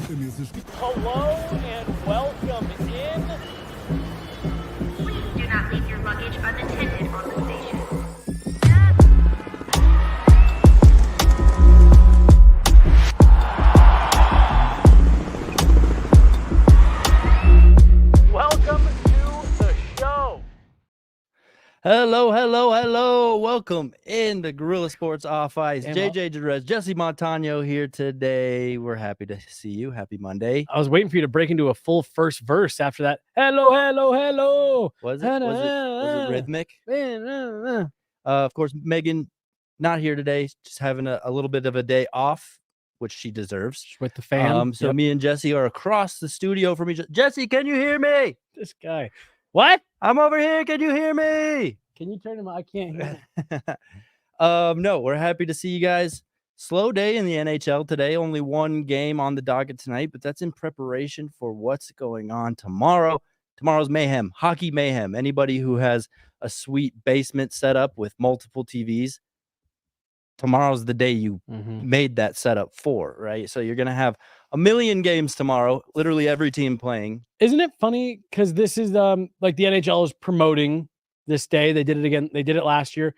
Hello and welcome in. Please do not leave your luggage unattended on the station. Welcome to the show. Hello. Welcome into Guerrilla Sports Off Ice. JJ Jerez, Jesse Montaño here today. We're happy to see you. Happy Monday. I was waiting for you to break into a full first verse after that. Hello. Was it rhythmic? Of course, Megan not here today. Just having a little bit of a day off, which she deserves. With the fam. So me and Jesse are across the studio from each other. Jesse, can you hear me? This guy. What? I'm over here. Can you hear me? Can you turn him on? I can't hear him. No, we're happy to see you guys. Slow day in the NHL today. Only one game on the docket tonight, but that's in preparation for what's going on tomorrow. Tomorrow's mayhem, hockey mayhem. Anybody who has a sweet basement set up with multiple TVs, tomorrow's the day you made that setup for, right? So you're going to have a million games tomorrow, literally every team playing. Isn't it funny? Because this is like the NHL is promoting this day. They did it again. They did it last year.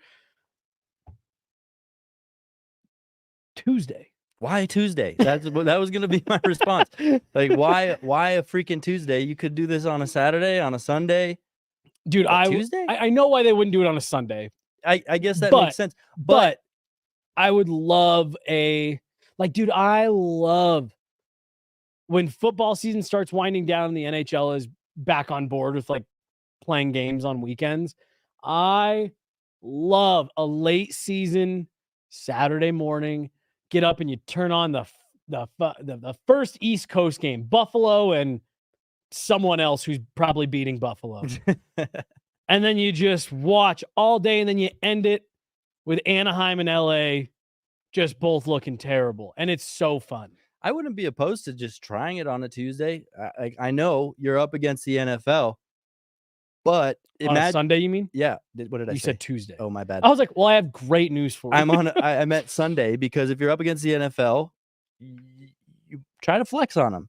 Tuesday. Why Tuesday? That was going to be my response. Like, why a freaking Tuesday? You could do this on a Saturday, on a Sunday. Dude, Tuesday? I know why they wouldn't do it on a Sunday. I guess that makes sense. But I would love dude, I love when football season starts winding down and the NHL is back on board with like playing games on weekends. I love a late season Saturday morning, get up and you turn on the first East Coast game, Buffalo and someone else who's probably beating Buffalo. And then you just watch all day and then you end it with Anaheim and LA just both looking terrible. And it's so fun. I wouldn't be opposed to just trying it on a Tuesday. I know you're up against the NFL, but On a Sunday, you mean? Yeah. What did I say? You said Tuesday. Oh, my bad. I was like, well, I have great news for you. I meant Sunday because if you're up against the NFL, you try to flex on them.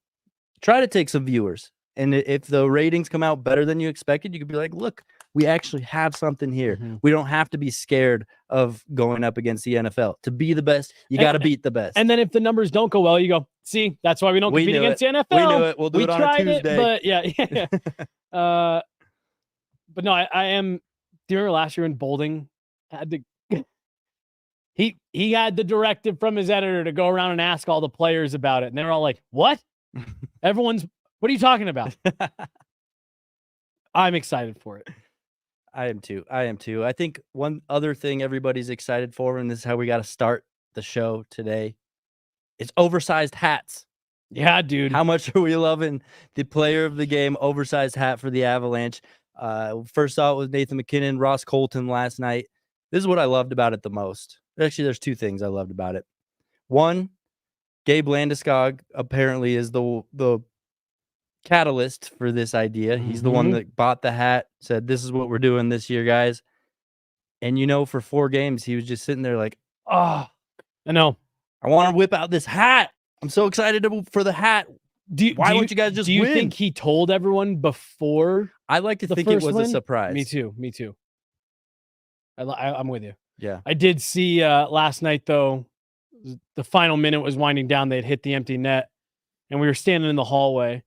Try to take some viewers. And if the ratings come out better than you expected, you could be like, look, we actually have something here. We don't have to be scared of going up against the NFL. To be the best, you got to beat the best. And then if the numbers don't go well, you go, see, that's why we don't compete against the NFL. We knew it. We'll do it on a Tuesday. But yeah. But no, I am. Do you remember last year in Bolding? He had the directive from his editor to go around and ask all the players about it. And they're all like, what? What are you talking about? I'm excited for it. I am too. I think one other thing everybody's excited for, and this is how we got to start the show today, is oversized hats. Yeah, dude. How much are we loving the player of the game oversized hat for the Avalanche? First saw it with Nathan MacKinnon, Ross Colton last night. This is what I loved about it the most. Actually, there's two things I loved about it. One, Gabe Landeskog apparently is the catalyst for this idea. He's the one that bought the hat, said, this is what we're doing this year, guys. And for 4 games, he was just sitting there like, oh, I know. I want to whip out this hat. I'm so excited for the hat. Why won't you guys just win? Do you think he told everyone before? I like to think it was a surprise. Me too. I'm with you. Yeah. I did see last night, though, the final minute was winding down. They'd hit the empty net, and we were standing in the hallway.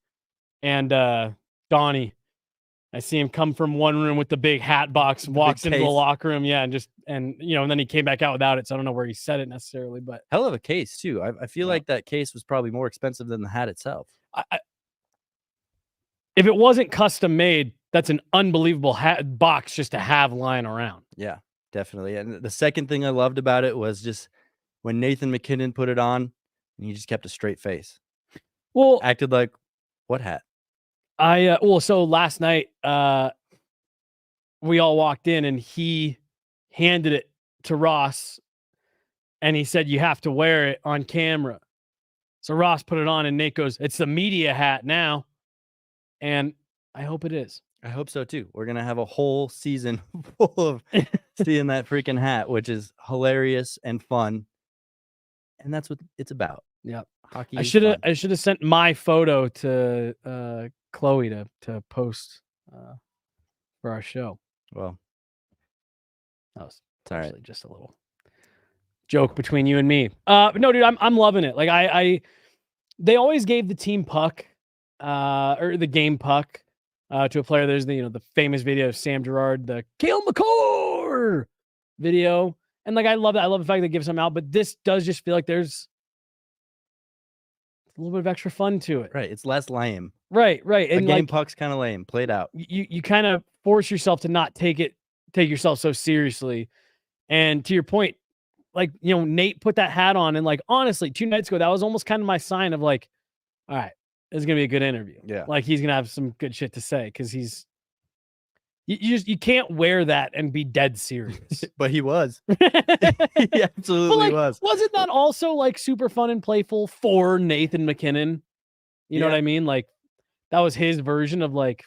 And Donnie, I see him come from one room with the big hat box, walks into the locker room. Yeah. And then he came back out without it. So I don't know where he said it necessarily, but hell of a case too. I feel like that case was probably more expensive than the hat itself. If it wasn't custom made, that's an unbelievable hat box just to have lying around. Yeah, definitely. And the second thing I loved about it was just when Nathan MacKinnon put it on and he just kept a straight face. Well, acted like, what hat? So last night, we all walked in and he handed it to Ross and he said, you have to wear it on camera. So Ross put it on and Nate goes, it's the media hat now. And I hope it is. I hope so too. We're going to have a whole season full of seeing that freaking hat, which is hilarious and fun. and that's what it's about. Yeah. Hockey. I is should fun. have sent my photo to Chloe to post for our show. Well, That was it's all right. actually just a little joke between you and me. But no, dude, I'm loving it. Like they always gave the team puck, or the game puck, to a player. There's the famous video of Sam Girard, the Cale Makar video, and like I love that. I love the fact that it gives him out, but this does just feel like there's a little bit of extra fun to it. Right. It's less lame. Right. A And game like puck's kind of lame. Played out. you kind of force yourself to not take yourself so seriously. And to your point, like, Nate put that hat on, and like, honestly, 2 nights ago, that was almost kind of my sign of like, all right, this is going to be a good interview. Yeah. Like he's going to have some good shit to say. Cause you can't wear that and be dead serious. But he was. But He absolutely like, was. wasn't that also like super fun and playful for Nathan McKinnon? You know what I mean? Like that was his version of like,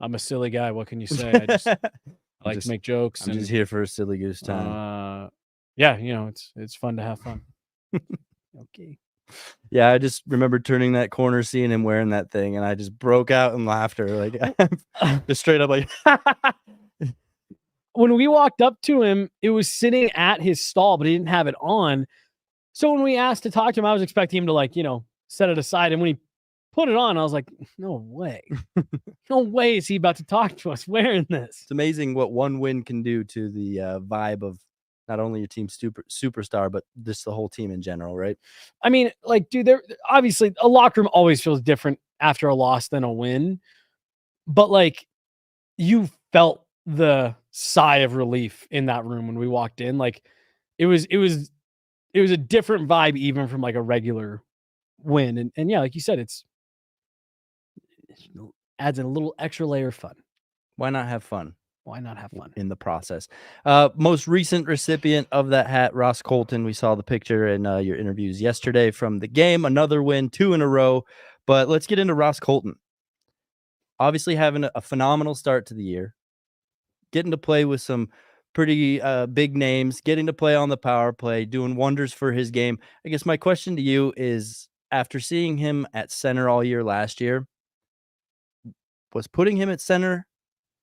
I'm a silly guy. What can you say? I like to make jokes. I'm just here for a silly goose time. Yeah, it's fun to have fun. Okay. Yeah, I just remember turning that corner, seeing him wearing that thing, and I just broke out in laughter. Like just straight up like when we walked up to him, it was sitting at his stall, but he didn't have it on. So when we asked to talk to him, I was expecting him to like, set it aside. And when he put it on, I was like, no way. No way is he about to talk to us wearing this. it's amazing what one win can do to the vibe of not only your team's superstar, but just the whole team in general, right? I mean, like, dude, there obviously a locker room always feels different after a loss than a win. But like you felt the sigh of relief in that room when we walked in. Like it was a different vibe even from like a regular win. And yeah, like you said, it adds in a little extra layer of fun. Why not have fun? Why not have fun in the process? Most recent recipient of that hat, Ross Colton. We saw the picture in your interviews yesterday from the game. Another win, 2 in a row. But let's get into Ross Colton. Obviously having a phenomenal start to the year. Getting to play with some pretty big names. Getting to play on the power play. Doing wonders for his game. I guess my question to you is, after seeing him at center all year last year, was putting him at center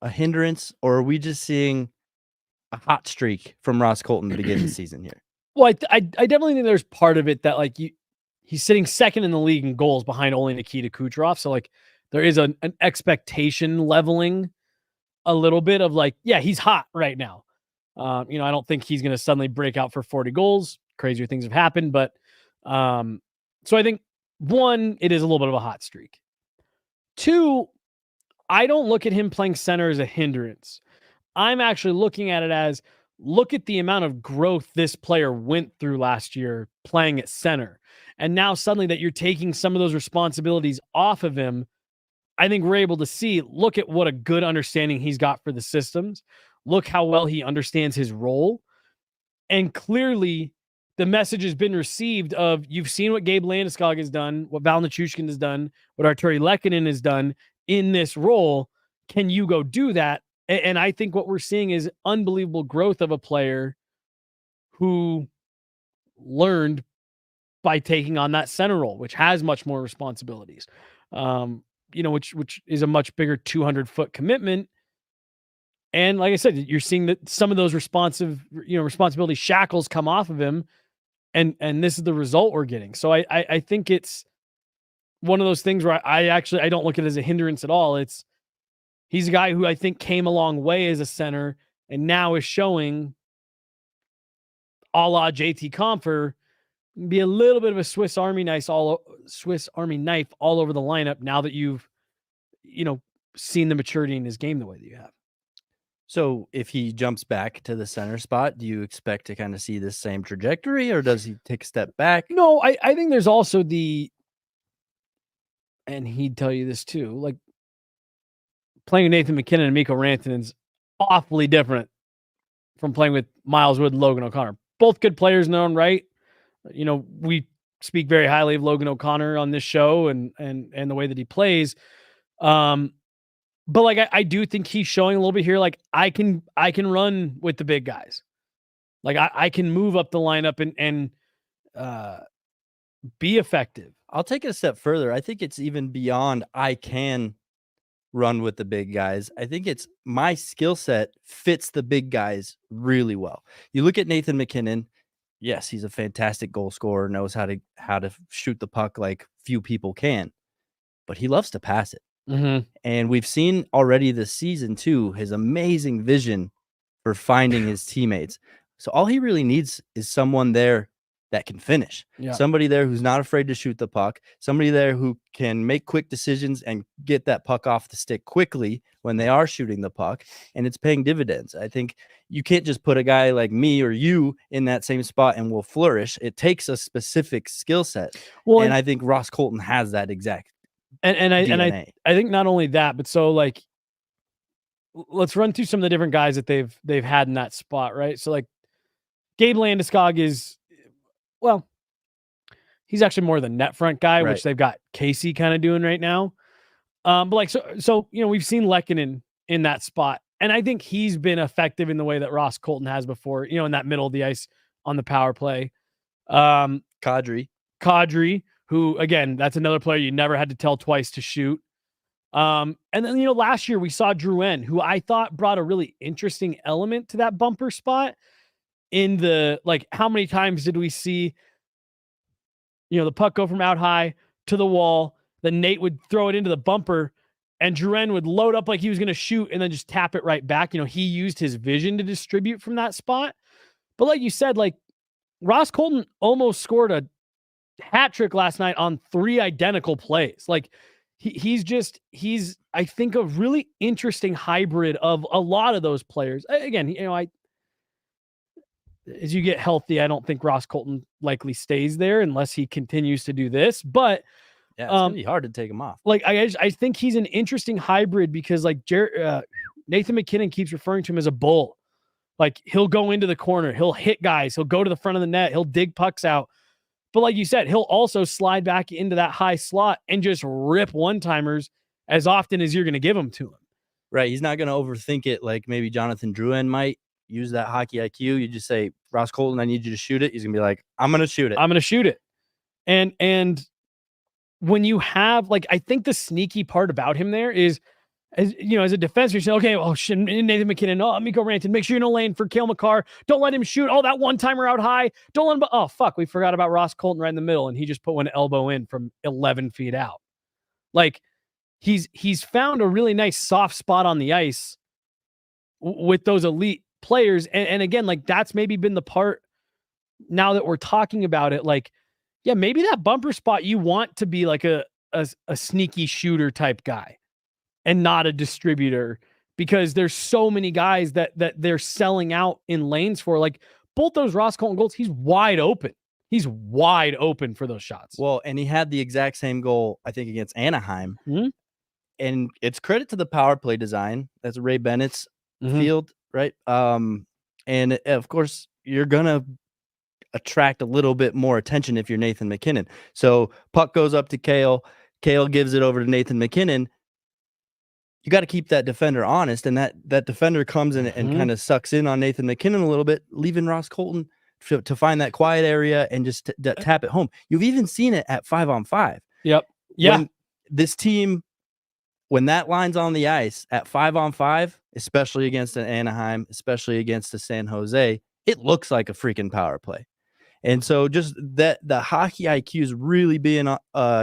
a hindrance, or are we just seeing a hot streak from Ross Colton to begin the season here? Well, I definitely think there's part of it that like he's sitting second in the league in goals behind only Nikita Kucherov. So like there is an expectation leveling a little bit of like, yeah, he's hot right now. I don't think he's going to suddenly break out for 40 goals. Crazier things have happened, but so I think 1, it is a little bit of a hot streak. 2, I don't look at him playing center as a hindrance. I'm actually looking at it as, look at the amount of growth this player went through last year playing at center. And now suddenly that you're taking some of those responsibilities off of him, I think we're able to see, look at what a good understanding he's got for the systems. Look how well he understands his role. And clearly the message has been received of, you've seen what Gabe Landeskog has done, what Valeri Nichushkin has done, what Arturi Lehkonen has done in this role. Can you go do that? And I think what we're seeing is unbelievable growth of a player who learned by taking on that center role, which has much more responsibilities, which is a much bigger 200-foot commitment. And like I said, you're seeing that some of those responsibility shackles come off of him, and this is the result we're getting. So I think it's one of those things where I don't look at it as a hindrance at all. He's a guy who I think came a long way as a center and now is showing, a la JT Compher, be a little bit of a Swiss Army knife all over the lineup now that you've, seen the maturity in his game the way that you have. So if he jumps back to the center spot, do you expect to kind of see this same trajectory, or does he take a step back? No, I think there's also and he'd tell you this too, like playing with Nathan McKinnon and Mikko Rantanen's awfully different from playing with Miles Wood and Logan O'Connor. Both good players in their own right. We speak very highly of Logan O'Connor on this show and the way that he plays. But like, I do think he's showing a little bit here. Like I can run with the big guys. Like I can move up the lineup and be effective. I'll take it a step further. I think it's even beyond I can run with the big guys. I think it's my skill set fits the big guys really well. You look at Nathan MacKinnon. Yes, he's a fantastic goal scorer, knows how to shoot the puck like few people can, but he loves to pass it. Mm-hmm. And we've seen already this season too his amazing vision for finding his teammates. So all he really needs is someone there that can finish. Yeah. Somebody there who's not afraid to shoot the puck. Somebody there who can make quick decisions and get that puck off the stick quickly when they are shooting the puck. And it's paying dividends. I think you can't just put a guy like me or you in that same spot and we'll flourish. It takes a specific skill set. Well, and I think Ross Colton has that exact I think not only that, but so like let's run through some of the different guys that they've had in that spot, right? So like Gabe Landeskog is, well, he's actually more the net front guy, Right. which they've got Casey kind of doing right now. But like so you know, we've seen Lehkonen in that spot, and I think he's been effective in the way that Ross Colton has before, you know, in that middle of the ice on the power play. Kadri, who again, that's another player you never had to tell twice to shoot. And then, you know, last year we saw Drouin, who I thought brought a really interesting element to that bumper spot in the, like, how many times did we see, you know, the puck go from out high to the wall, then Nate would throw it into the bumper and Drouin would load up like he was going to shoot and then just tap it right back. You know, he used his vision to distribute from that spot. But like you said, like Ross Colton almost scored a hat trick last night on 3 identical plays. Like he's I think a really interesting hybrid of a lot of those players. Again, you know, as you get healthy, I don't think Ross Colton likely stays there unless he continues to do this, but yeah, it's gonna be hard to take him off. Like I think he's an interesting hybrid because like Nathan MacKinnon keeps referring to him as a bull. Like he'll go into the corner, he'll hit guys, he'll go to the front of the net, he'll dig pucks out. But like you said, he'll also slide back into that high slot and just rip one-timers as often as you're going to give them to him. Right. He's not going to overthink it like maybe Jonathan Drouin might use that hockey IQ. You just say, Ross Colton, I need you to shoot it. He's going to be like, I'm going to shoot it. I'm going to shoot it. And when you have, like, I think the sneaky part about him there is, as you know, as a defenseman, you say, okay, well, shit, Nathan MacKinnon, oh, Mikko Rantanen, make sure you're in a lane for Cale Makar. Don't let him shoot. Oh, that one-timer out high. Don't let him, oh, fuck, we forgot about Ross Colton right in the middle, and he just put one elbow in from 11 feet out. Like, he's found a really nice soft spot on the ice with those elite players. And again, like, that's maybe been the part, now that we're talking about it, like, yeah, maybe that bumper spot you want to be like a sneaky shooter type guy and not a distributor, because there's so many guys that they're selling out in lanes for. Like both those Ross Colton goals, he's wide open. He's wide open for those shots. Well, and he had the exact same goal, I think, against Anaheim. Mm-hmm. And it's credit to the power play design. That's Ray Bennett's field, right? And of course, you're gonna attract a little bit more attention if you're Nathan MacKinnon. So puck goes up to Cale. Cale gives it over to Nathan MacKinnon. You got to keep that defender honest, and that defender comes in and kind of sucks in on Nathan MacKinnon a little bit, leaving Ross Colton to find that quiet area and just tap it home. You've even seen it at 5-on-5. Yep. Yeah. When this team, when that line's on the ice at 5-on-5, especially against an Anaheim, especially against the San Jose, it looks like a freaking power play. And so just that the hockey IQ is really being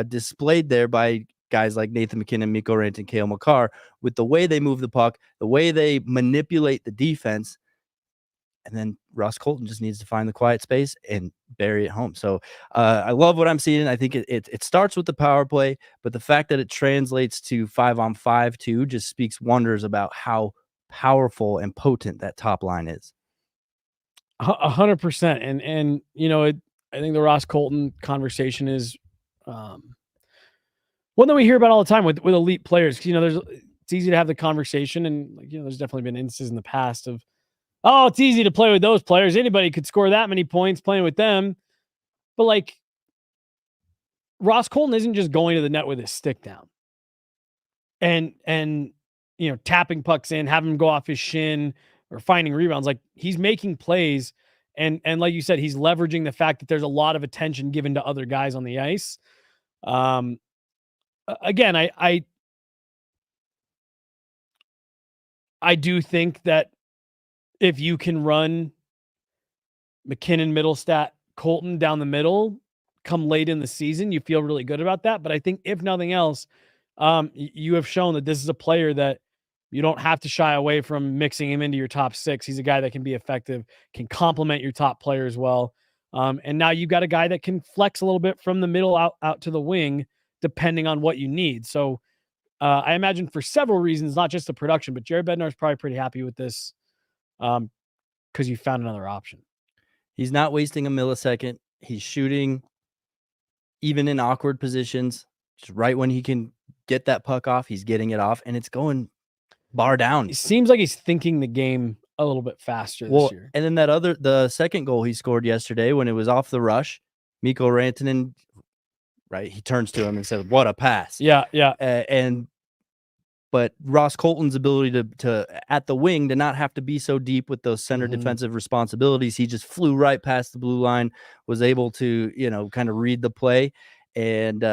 displayed there by guys like Nathan MacKinnon, Mikko Rantanen, Cale Makar, with the way they move the puck, the way they manipulate the defense. And then Ross Colton just needs to find the quiet space and bury it home. So I love what I'm seeing. I think it starts with the power play, but the fact that it translates to 5-on-5 too just speaks wonders about how powerful and potent that top line is. 100%. And you know, I think the Ross Colton conversation is one that we hear about all the time with elite players. You know, it's easy to have the conversation, and like, you know, there's definitely been instances in the past of, oh, it's easy to play with those players. Anybody could score that many points playing with them. But like, Ross Colton isn't just going to the net with his stick down and you know, tapping pucks in, having him go off his shin or finding rebounds. Like, he's making plays And like you said, he's leveraging the fact that there's a lot of attention given to other guys on the ice. Again, I do think that if you can run McKinnon, Middlestat, Colton down the middle come late in the season, you feel really good about that. But I think if nothing else, you have shown that this is a player that you don't have to shy away from mixing him into your top six. He's a guy that can be effective, can complement your top players well. And now you've got a guy that can flex a little bit from the middle out to the wing, depending on what you need. So I imagine for several reasons, not just the production, but Jared Bednar is probably pretty happy with this because you found another option. He's not wasting a millisecond. He's shooting even in awkward positions. Just right when he can get that puck off, he's getting it off, and it's going bar down. It seems like he's thinking the game a little bit faster this year. And then the second goal he scored yesterday when it was off the rush, Mikko Rantanen, right? He turns to him and says, "What a pass!" Yeah. But Ross Colton's ability to at the wing to not have to be so deep with those center defensive responsibilities, he just flew right past the blue line, was able to kind of read the play, and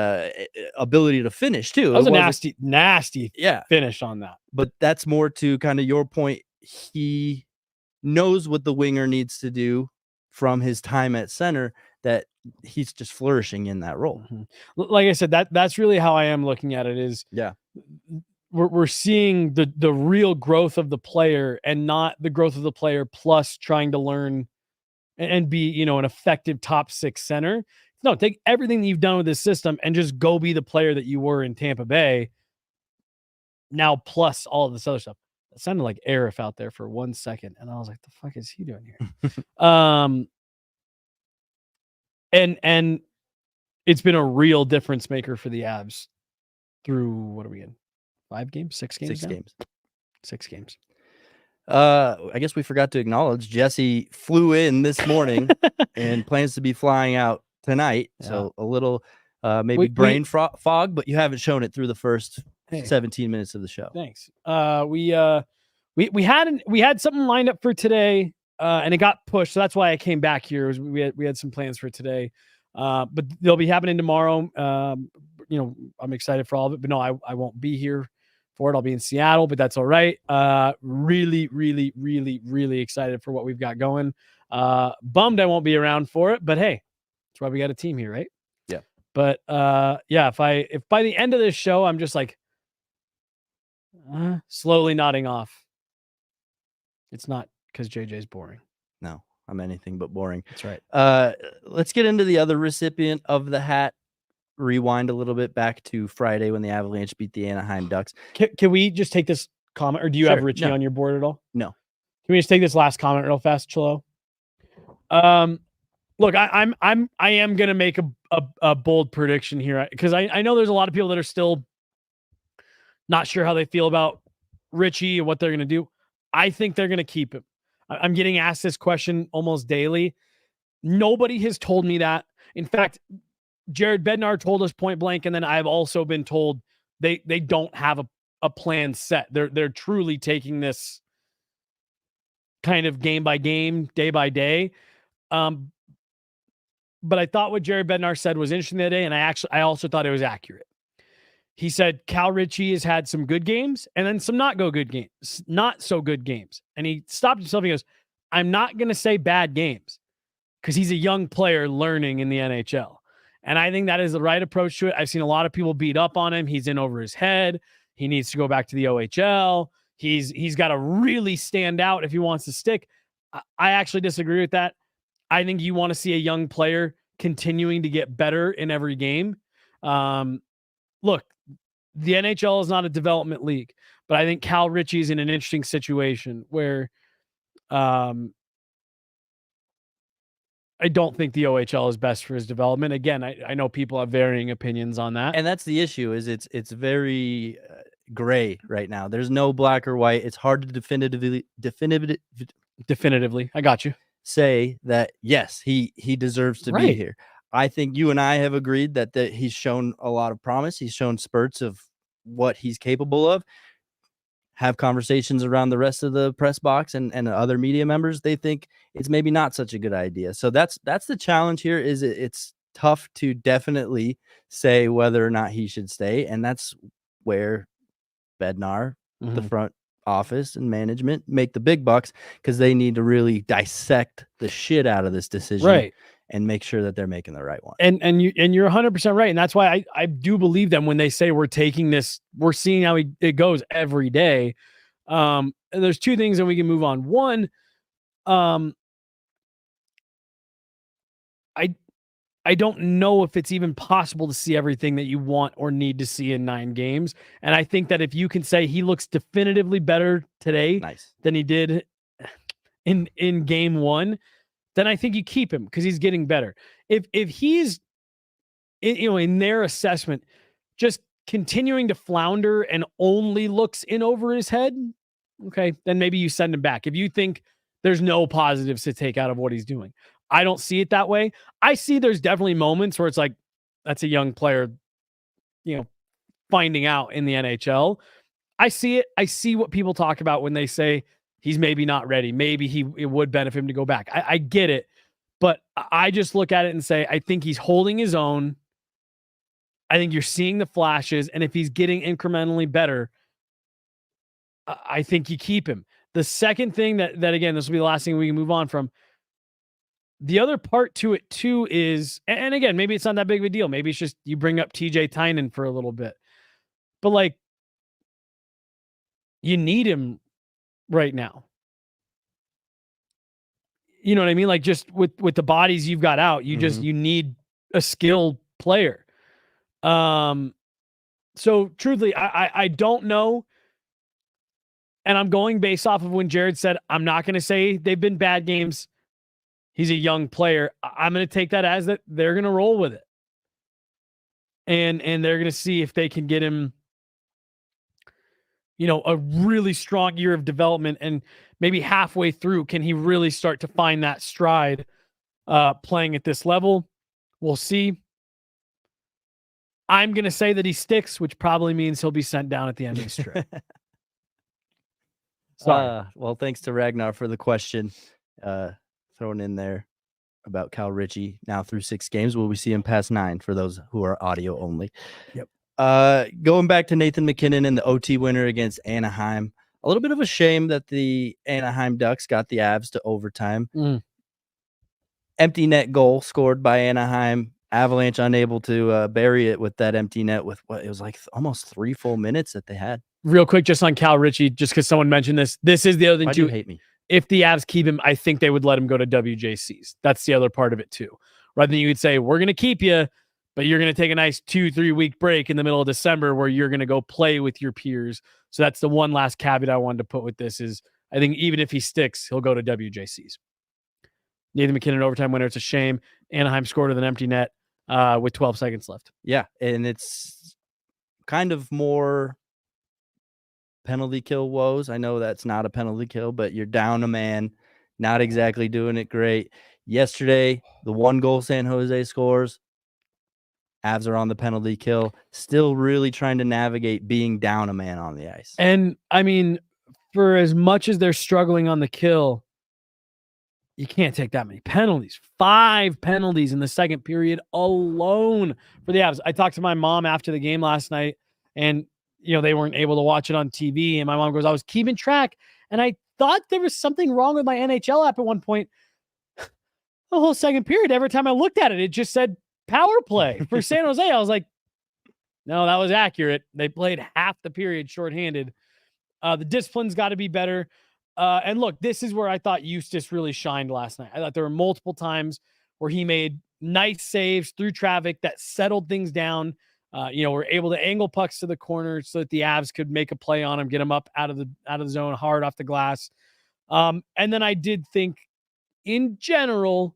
ability to finish too. That was a nasty finish on that. But that's more to kind of your point. He knows what the winger needs to do from his time at center, that he's just flourishing in that role. Like I said, that's really how I am looking at it is we're seeing the real growth of the player and not the growth of the player plus trying to learn and be, an effective top six center. No, take everything that you've done with this system and just go be the player that you were in Tampa Bay now, plus all of this other stuff. It sounded like Arif out there for 1 second. And I was like, the fuck is he doing here? And it's been a real difference maker for the Avs through, what are we in? 5 games? 6 games? 6 games. 6 games. I guess we forgot to acknowledge Jesse flew in this morning and plans to be flying out tonight. Yeah. So a little maybe brain fog, but you haven't shown it through the first 17 minutes of the show. Thanks. We had something lined up for today, and it got pushed. So that's why I came back here. We had some plans for today, but they'll be happening tomorrow. I'm excited for all of it, but no, I won't be here for it. I'll be in Seattle, but that's all right. Really, really, really, really excited for what we've got going. Bummed I won't be around for it, but hey, that's why we got a team here, right? Yeah. But if by the end of this show I'm just like slowly nodding off, it's not because JJ's boring. No, I'm anything but boring. That's right. Let's get into the other recipient of the hat. Rewind a little bit back to Friday when the Avalanche beat the Anaheim Ducks. Can we just take this comment, or do you have Ritchie on your board at all? No. Can we just take this last comment real fast, Chilo? Look, I am gonna make a bold prediction here because I know there's a lot of people that are still not sure how they feel about Ritchie and what they're gonna do. I think they're gonna keep him. I'm getting asked this question almost daily. Nobody has told me that. In fact, Jared Bednar told us point blank, and then I've also been told they don't have a plan set. They're truly taking this kind of game by game, day by day. But I thought what Jared Bednar said was interesting today, and I also thought it was accurate. He said Cal Ritchie has had some good games and then some not so good games. And he stopped himself. He goes, I'm not going to say bad games because he's a young player learning in the NHL. And I think that is the right approach to it. I've seen a lot of people beat up on him. He's in over his head. He needs to go back to the OHL. He's got to really stand out if he wants to stick. I actually disagree with that. I think you want to see a young player continuing to get better in every game. Look, the NHL is not a development league, but I think Cal Ritchie is in an interesting situation where I don't think the OHL is best for his development. Again, I know people have varying opinions on that. And that's the issue is it's very gray right now. There's no black or white. It's hard to definitively. I got you. Say that, yes, he deserves to be here. I think you and I have agreed that he's shown a lot of promise. He's shown spurts of what he's capable of. have conversations around the rest of the press box and other media members, they think it's maybe not such a good idea. So that's the challenge here. Is it's tough to definitely say whether or not he should stay, and that's where Bednar, the front office and management, make the big bucks, because they need to really dissect the shit out of this decision, Right, and make sure that they're making the right one. and you're 100% right, and that's why I do believe them when they say we're seeing how it goes every day. And there's two things, and we can move on. One, I don't know if it's even possible to see everything that you want or need to see in 9 games. And I think that if you can say he looks definitively better today than he did in game 1, then I think you keep him because he's getting better. If he's in their assessment just continuing to flounder and only looks in over his head, okay, then maybe you send him back. If you think there's no positives to take out of what he's doing. I don't see it that way. I see there's definitely moments where it's like, that's a young player, finding out in the NHL. I see it. I see what people talk about when they say he's maybe not ready. Maybe it would benefit him to go back. I get it. But I just look at it and say, I think he's holding his own. I think you're seeing the flashes. And if he's getting incrementally better, I think you keep him. The second thing that again, this will be the last thing we can move on from. The other part to it too is, and again, maybe it's not that big of a deal. Maybe it's just you bring up TJ Tynan for a little bit, but like, you need him right now. You know what I mean? Like, just with the bodies you've got out, you need a skilled player. So truthfully, I don't know. And I'm going based off of when Jared said, I'm not going to say they've been bad games. He's a young player. I'm going to take that as that they're going to roll with it. And they're going to see if they can get him, a really strong year of development, and maybe halfway through, can he really start to find that stride playing at this level? We'll see. I'm going to say that he sticks, which probably means he'll be sent down at the end of this trip. Sorry. Well, thanks to Ragnar for the question. Thrown in there about Calum Ritchie. Now through 6 games, will we see him past 9 for those who are audio only? Yep. Going back to Nathan MacKinnon and the OT winner against Anaheim. A little bit of a shame that the Anaheim Ducks got the Avs to overtime. Empty net goal scored by Anaheim. Avalanche unable to bury it with that empty net with what it was like almost 3 full minutes that they had. Real quick, just on Cal Ritchie, just because someone mentioned this. This is the other thing Why too. do you hate me? If the Avs keep him, I think they would let him go to WJCs. That's the other part of it too. Rather than you would say, we're going to keep you, but you're going to take a nice 2-3 week break in the middle of December where you're going to go play with your peers. So that's the one last caveat I wanted to put with this is I think even if he sticks, he'll go to WJCs. Nathan MacKinnon overtime winner. It's a shame. Anaheim scored with an empty net with 12 seconds left. Yeah, and it's kind of more penalty kill woes. I know that's not a penalty kill, but you're down a man, not exactly doing it great. Yesterday, the 1 goal San Jose scores, Avs are on the penalty kill, still really trying to navigate being down a man on the ice. And I mean, for as much as they're struggling on the kill, you can't take that many penalties. 5 penalties in the second period alone for the Avs. I talked to my mom after the game last night, and they weren't able to watch it on TV. And my mom goes, I was keeping track, and I thought there was something wrong with my NHL app at one point. The whole second period, every time I looked at it, it just said power play for San Jose. I was like, no, that was accurate. They played half the period shorthanded. The discipline's got to be better. And look, this is where I thought Eustace really shined last night. I thought there were multiple times where he made nice saves through traffic that settled things down. We're able to angle pucks to the corner so that the Avs could make a play on him, get him up out of the zone, hard off the glass. And then I did think, in general,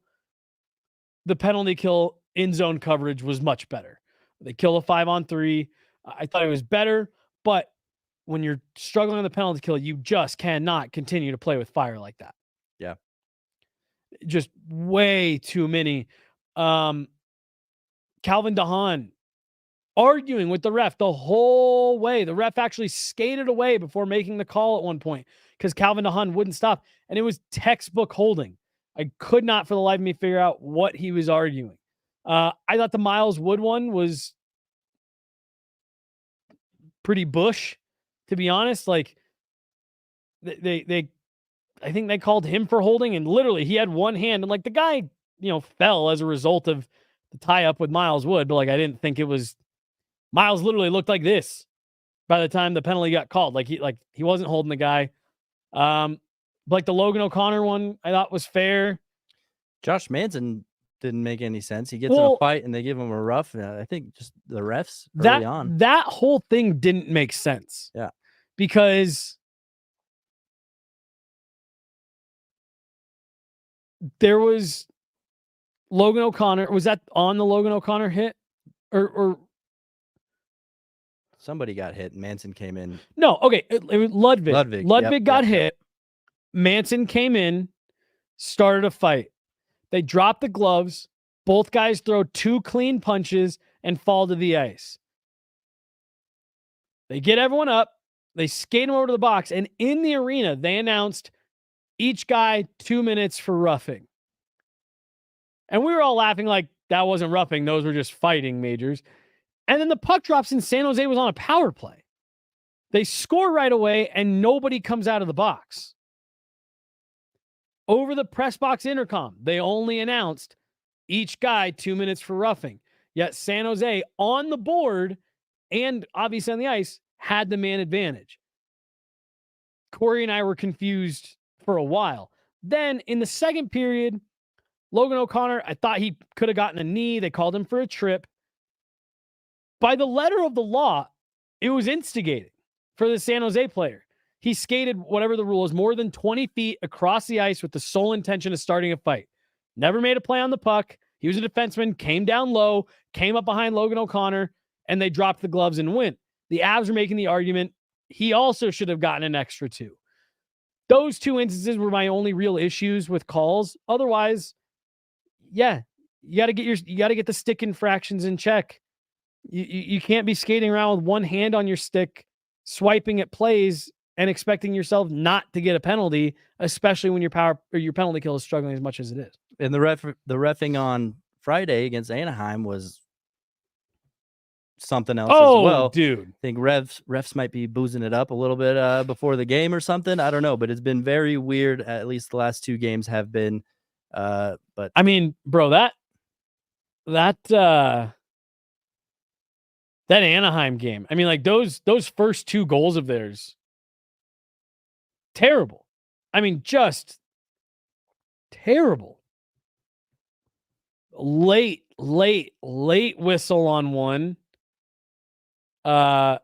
the penalty kill in zone coverage was much better. They kill a 5-on-3. I thought it was better, but when you're struggling on the penalty kill, you just cannot continue to play with fire like that. Yeah. Just way too many. Calvin DeHaan arguing with the ref the whole way. The ref actually skated away before making the call at one point because Calvin DeHaan wouldn't stop. And it was textbook holding. I could not for the life of me figure out what he was arguing. I thought the Miles Wood one was pretty bush, to be honest. Like I think they called him for holding, and literally he had one hand, and like the guy, fell as a result of the tie up with Miles Wood. But like, I didn't think it was Miles. Literally looked like this by the time the penalty got called. Like he wasn't holding the guy. Like the Logan O'Connor one, I thought was fair. Josh Manson didn't make any sense. He gets in a fight and they give him a rough. I think just the refs early on. That whole thing didn't make sense. Yeah. Because there was Logan O'Connor. Was that on the Logan O'Connor hit? Or somebody got hit and Manson came in. No, okay. It was Ludwig. Ludwig got hit. Manson came in, started a fight. They drop the gloves. Both guys throw 2 clean punches and fall to the ice. They get everyone up. They skate them over to the box. And in the arena, they announced each guy 2 minutes for roughing. And we were all laughing like that wasn't roughing. Those were just fighting majors. And then the puck drops and San Jose was on a power play. They score right away and nobody comes out of the box. Over the press box intercom, they only announced each guy 2 minutes for roughing. Yet San Jose on the board and obviously on the ice had the man advantage. Corey and I were confused for a while. Then in the second period, Logan O'Connor, I thought he could have gotten a knee. They called him for a trip. By the letter of the law, it was instigating for the San Jose player. He skated, whatever the rule is, more than 20 feet across the ice with the sole intention of starting a fight. Never made a play on the puck. He was a defenseman, came down low, came up behind Logan O'Connor, and they dropped the gloves and went. The Avs are making the argument he also should have gotten an extra 2. Those 2 instances were my only real issues with calls. Otherwise, yeah, you got to get the stick infractions in check. You can't be skating around with one hand on your stick, swiping at plays and expecting yourself not to get a penalty, especially when your penalty kill is struggling as much as it is. And the reffing on Friday against Anaheim was something else as well. Dude. I think refs might be boozing it up a little bit before the game or something. I don't know, but it's been very weird. At least the last 2 games have been. But I mean, bro, that Anaheim game. I mean, like those first 2 goals of theirs, terrible. I mean, just terrible. Late whistle on one. A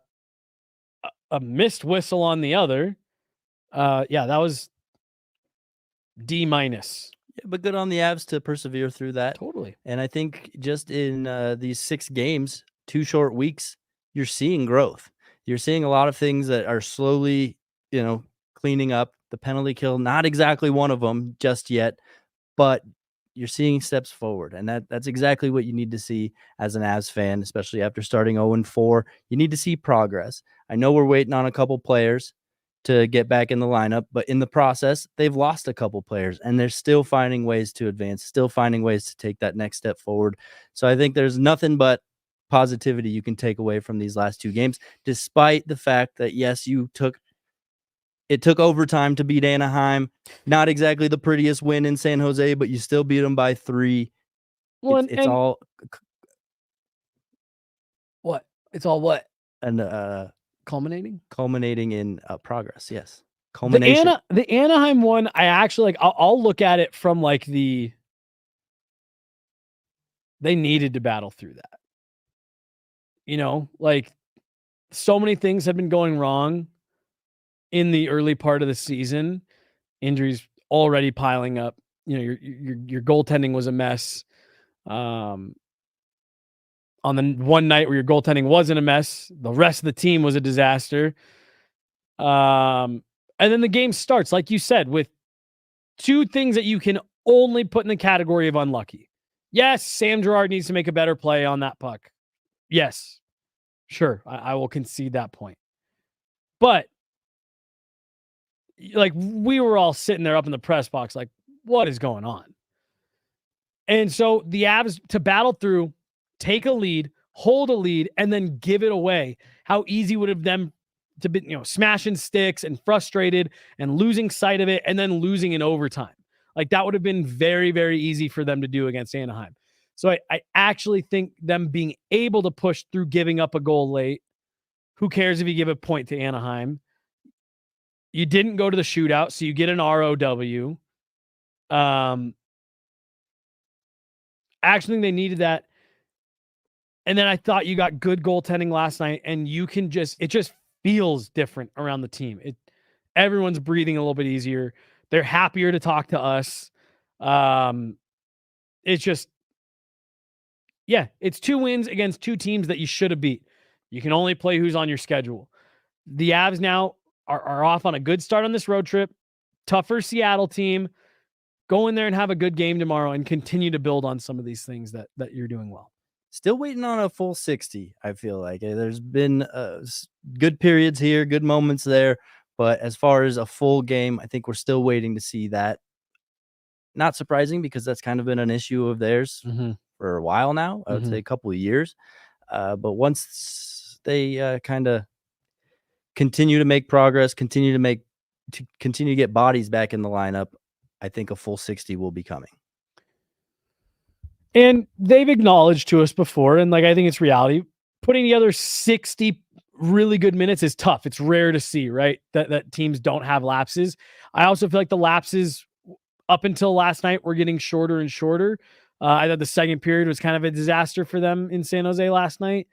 missed whistle on the other. Yeah, that was D-. Yeah, but good on the Avs to persevere through that. Totally. And I think just in these 6 games, 2 short weeks, you're seeing growth. You're seeing a lot of things that are slowly, cleaning up. The penalty kill, not exactly one of them just yet, but you're seeing steps forward. And that's exactly what you need to see as an Avs fan, especially after starting 0-4. You need to see progress. I know we're waiting on a couple players to get back in the lineup, but in the process, they've lost a couple players and they're still finding ways to advance, still finding ways to take that next step forward. So I think there's nothing but positivity you can take away from these last 2 games, despite the fact that, yes, it took overtime to beat Anaheim. Not exactly the prettiest win in San Jose, but you still beat them by 3. Well, it's all what? It's all what? And culminating in progress. Yes, culmination. The Anaheim one, I actually I'll look at it from like they needed to battle through that. Like so many things have been going wrong in the early part of the season. Injuries already piling up. Your goaltending was a mess. On the one night where your goaltending wasn't a mess, the rest of the team was a disaster. And then the game starts, like you said, with 2 things that you can only put in the category of unlucky. Yes, Sam Girard needs to make a better play on that puck. Yes. Sure, I will concede that point. But like we were all sitting there up in the press box, like, what is going on? And so the Avs to battle through, take a lead, hold a lead, and then give it away. How easy would have them to be, smashing sticks and frustrated and losing sight of it and then losing in overtime. Like that would have been very, very easy for them to do against Anaheim. So I actually think them being able to push through giving up a goal late. Who cares if you give a point to Anaheim? You didn't go to the shootout, so you get an ROW. I actually think they needed that. And then I thought you got good goaltending last night, and you can it just feels different around the team. Everyone's breathing a little bit easier. They're happier to talk to us. It's just, yeah, it's 2 wins against 2 teams that you should have beat. You can only play who's on your schedule. The Avs now are off on a good start on this road trip. Tougher Seattle team. Go in there and have a good game tomorrow and continue to build on some of these things that you're doing well. Still waiting on a full 60, I feel like. There's been good periods here, good moments there. But as far as a full game, I think we're still waiting to see that. Not surprising because that's kind of been an issue of theirs for a while now. I would say a couple of years. But once they kind of continue to make progress, continue to get bodies back in the lineup, I think a full 60 will be coming. And they've acknowledged to us before, and like I think it's reality, putting together 60 really good minutes is tough. It's rare to see, right? That teams don't have lapses. I also feel like the lapses up until last night were getting shorter and shorter. I thought the second period was kind of a disaster for them in San Jose last night.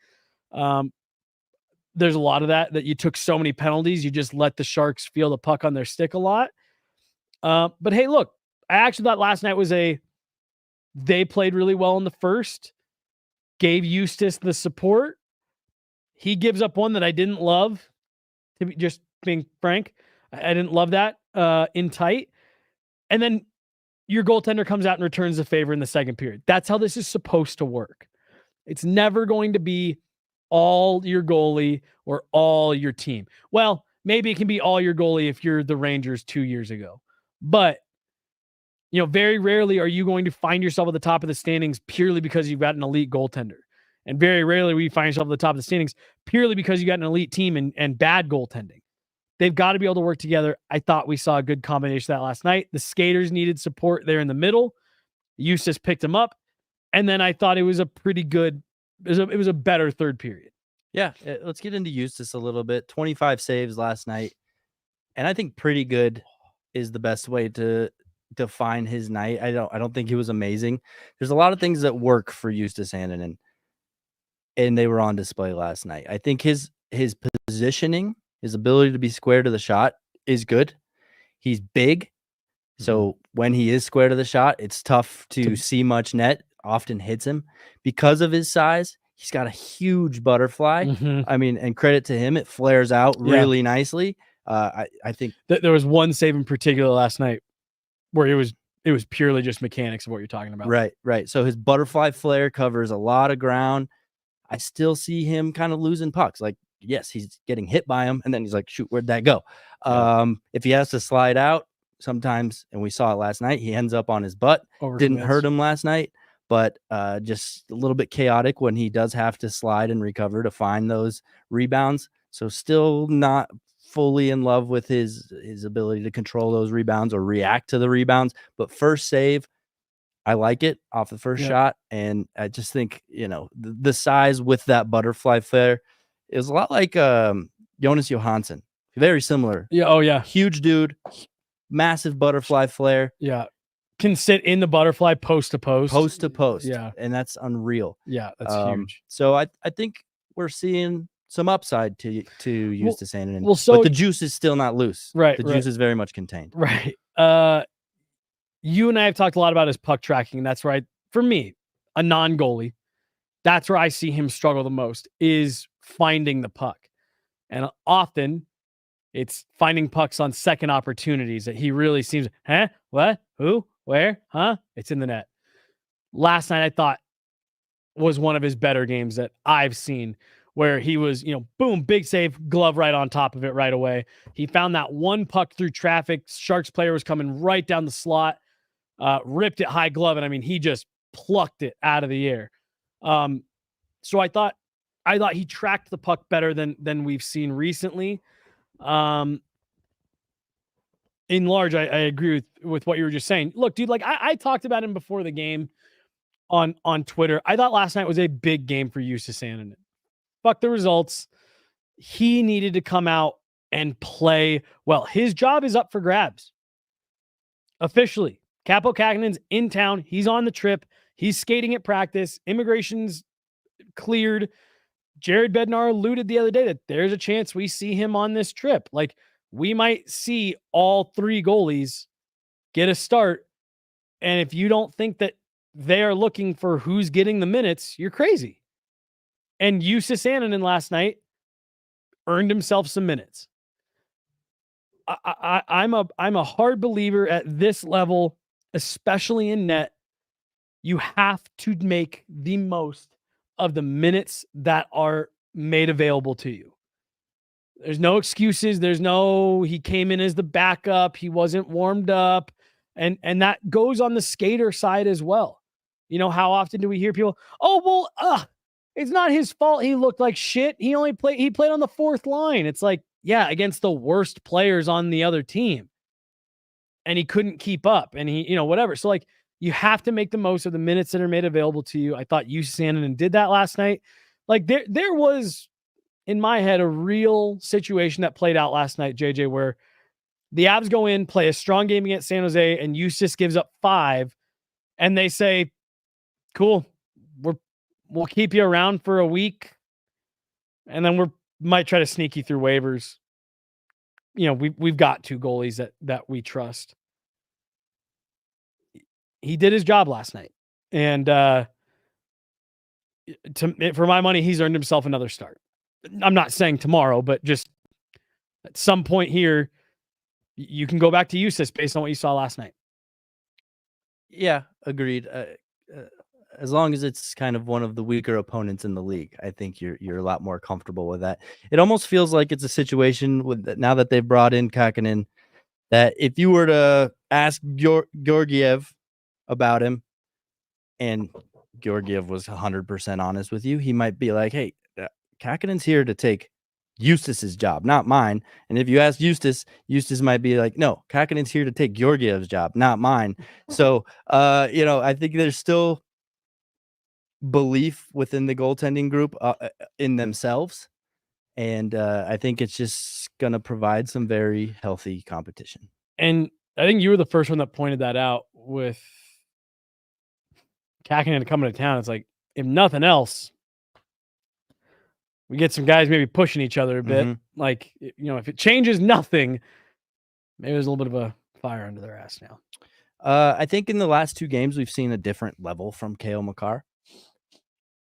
There's a lot of that you took so many penalties. You just let the Sharks feel the puck on their stick a lot. But hey, look, I actually thought last night was they played really well in the first, gave Eustace the support. He gives up one that I didn't love, to be just being frank. I didn't love that in tight. And then your goaltender comes out and returns the favor in the second period. That's how this is supposed to work. It's never going to be all your goalie or all your team. Well, maybe it can be all your goalie if you're the Rangers 2 years ago. But, very rarely are you going to find yourself at the top of the standings purely because you've got an elite goaltender. And very rarely will you find yourself at the top of the standings purely because you got an elite team and bad goaltending. They've got to be able to work together. I thought we saw a good combination of that last night. The skaters needed support there in the middle. Eustace picked them up. And then I thought it was a pretty good, it was a better third period. Yeah, let's get into Eustace a little bit. 25 saves last night. And I think pretty good is the best way to define his night. I don't think he was amazing. There's a lot of things that work for Eustace Annunen, and they were on display last night. I think his positioning, his ability to be square to the shot is good. He's big. So when he is square to the shot, it's tough to see much net, often hits him. Because of his size, he's got a huge butterfly. I mean, and credit to him, it flares out really nicely. I think there was one save in particular last night where it was purely just mechanics of what you're talking about. Right. So his butterfly flare covers a lot of ground. I still see him kind of losing pucks. Like, yes, he's getting hit by him, and then he's like, shoot, where'd that go? If he has to slide out, sometimes, and we saw it last night, he ends up on his butt. Didn't hurt him last night, but just a little bit chaotic when he does have to slide and recover to find those rebounds. So still not fully in love with his ability to control those rebounds or react to the rebounds. But first save, I like it off the first shot. And I just think, the size with that butterfly flare is a lot like Jonas Johansson. Very similar. Yeah. Oh, yeah. Huge dude, massive butterfly flare. Yeah. Can sit in the butterfly post to post. Post to post. Yeah. And that's unreal. Yeah, that's huge. So I think we're seeing some upside to Eustace Annunen. So but the juice is still not loose. Right. The juice is very much contained. Right. You and I have talked a lot about his puck tracking, and that's right. For me, a non-goalie, that's where I see him struggle the most, is finding the puck. And often it's finding pucks on second opportunities that he really seems, what, who, where, it's in the net. Last night I thought was one of his better games that I've seen, where he was, boom, big save, glove right on top of it right away. He found that one puck through traffic. Sharks player was coming right down the slot, ripped it high glove, and I mean, he just plucked it out of the air. So I thought he tracked the puck better than we've seen recently. In large, I agree with what you were just saying. Look, dude, like I talked about him before the game on Twitter. I thought last night was a big game for Justus Annunen. Fuck the results. He needed to come out and play well. His job is up for grabs. Officially, Capo Kakanen's in town. He's on the trip. He's skating at practice. Immigration's cleared. Jared Bednar alluded the other day that there's a chance we see him on this trip. Like, we might see all three goalies get a start. And if you don't think that they are looking for who's getting the minutes, you're crazy. And Justus Annunen last night earned himself some minutes. I'm a hard believer at this level, especially in net. You have to make the most of the minutes that are made available to you. There's no excuses. There's no, he came in as the backup. He wasn't warmed up. And that goes on the skater side as well. How often do we hear people, it's not his fault. He looked like shit. He played on the fourth line. It's like, yeah, against the worst players on the other team. And he couldn't keep up and he, whatever. So like, you have to make the most of the minutes that are made available to you. I thought Justus Annunen did that last night. Like there was in my head a real situation that played out last night, JJ, where the Avs go in, play a strong game against San Jose, and Justus gives up 5, and they say, "Cool, we'll keep you around for a week, and then might try to sneak you through waivers." We've got 2 goalies that we trust. He did his job last night. And for my money, he's earned himself another start. I'm not saying tomorrow, but just at some point here, you can go back to Justus based on what you saw last night. Yeah, agreed. As long as it's kind of one of the weaker opponents in the league, I think you're a lot more comfortable with that. It almost feels like it's a situation now that they've brought in Kakkonen, that if you were to ask Georgiev about him and Georgiev was 100% honest with you, he might be like, hey, Kakkonen's here to take Justus's job, not mine. And if you ask Justus might be like, no, Kakkonen's here to take Georgiev's job, not mine. So, I think there's still belief within the goaltending group in themselves. And I think it's just going to provide some very healthy competition. And I think you were the first one that pointed that out with Kakkonen coming to town. It's like, if nothing else, we get some guys maybe pushing each other a bit. Mm-hmm. Like, if it changes nothing, maybe there's a little bit of a fire under their ass now. I think in the last 2 games, we've seen a different level from Cale Makar.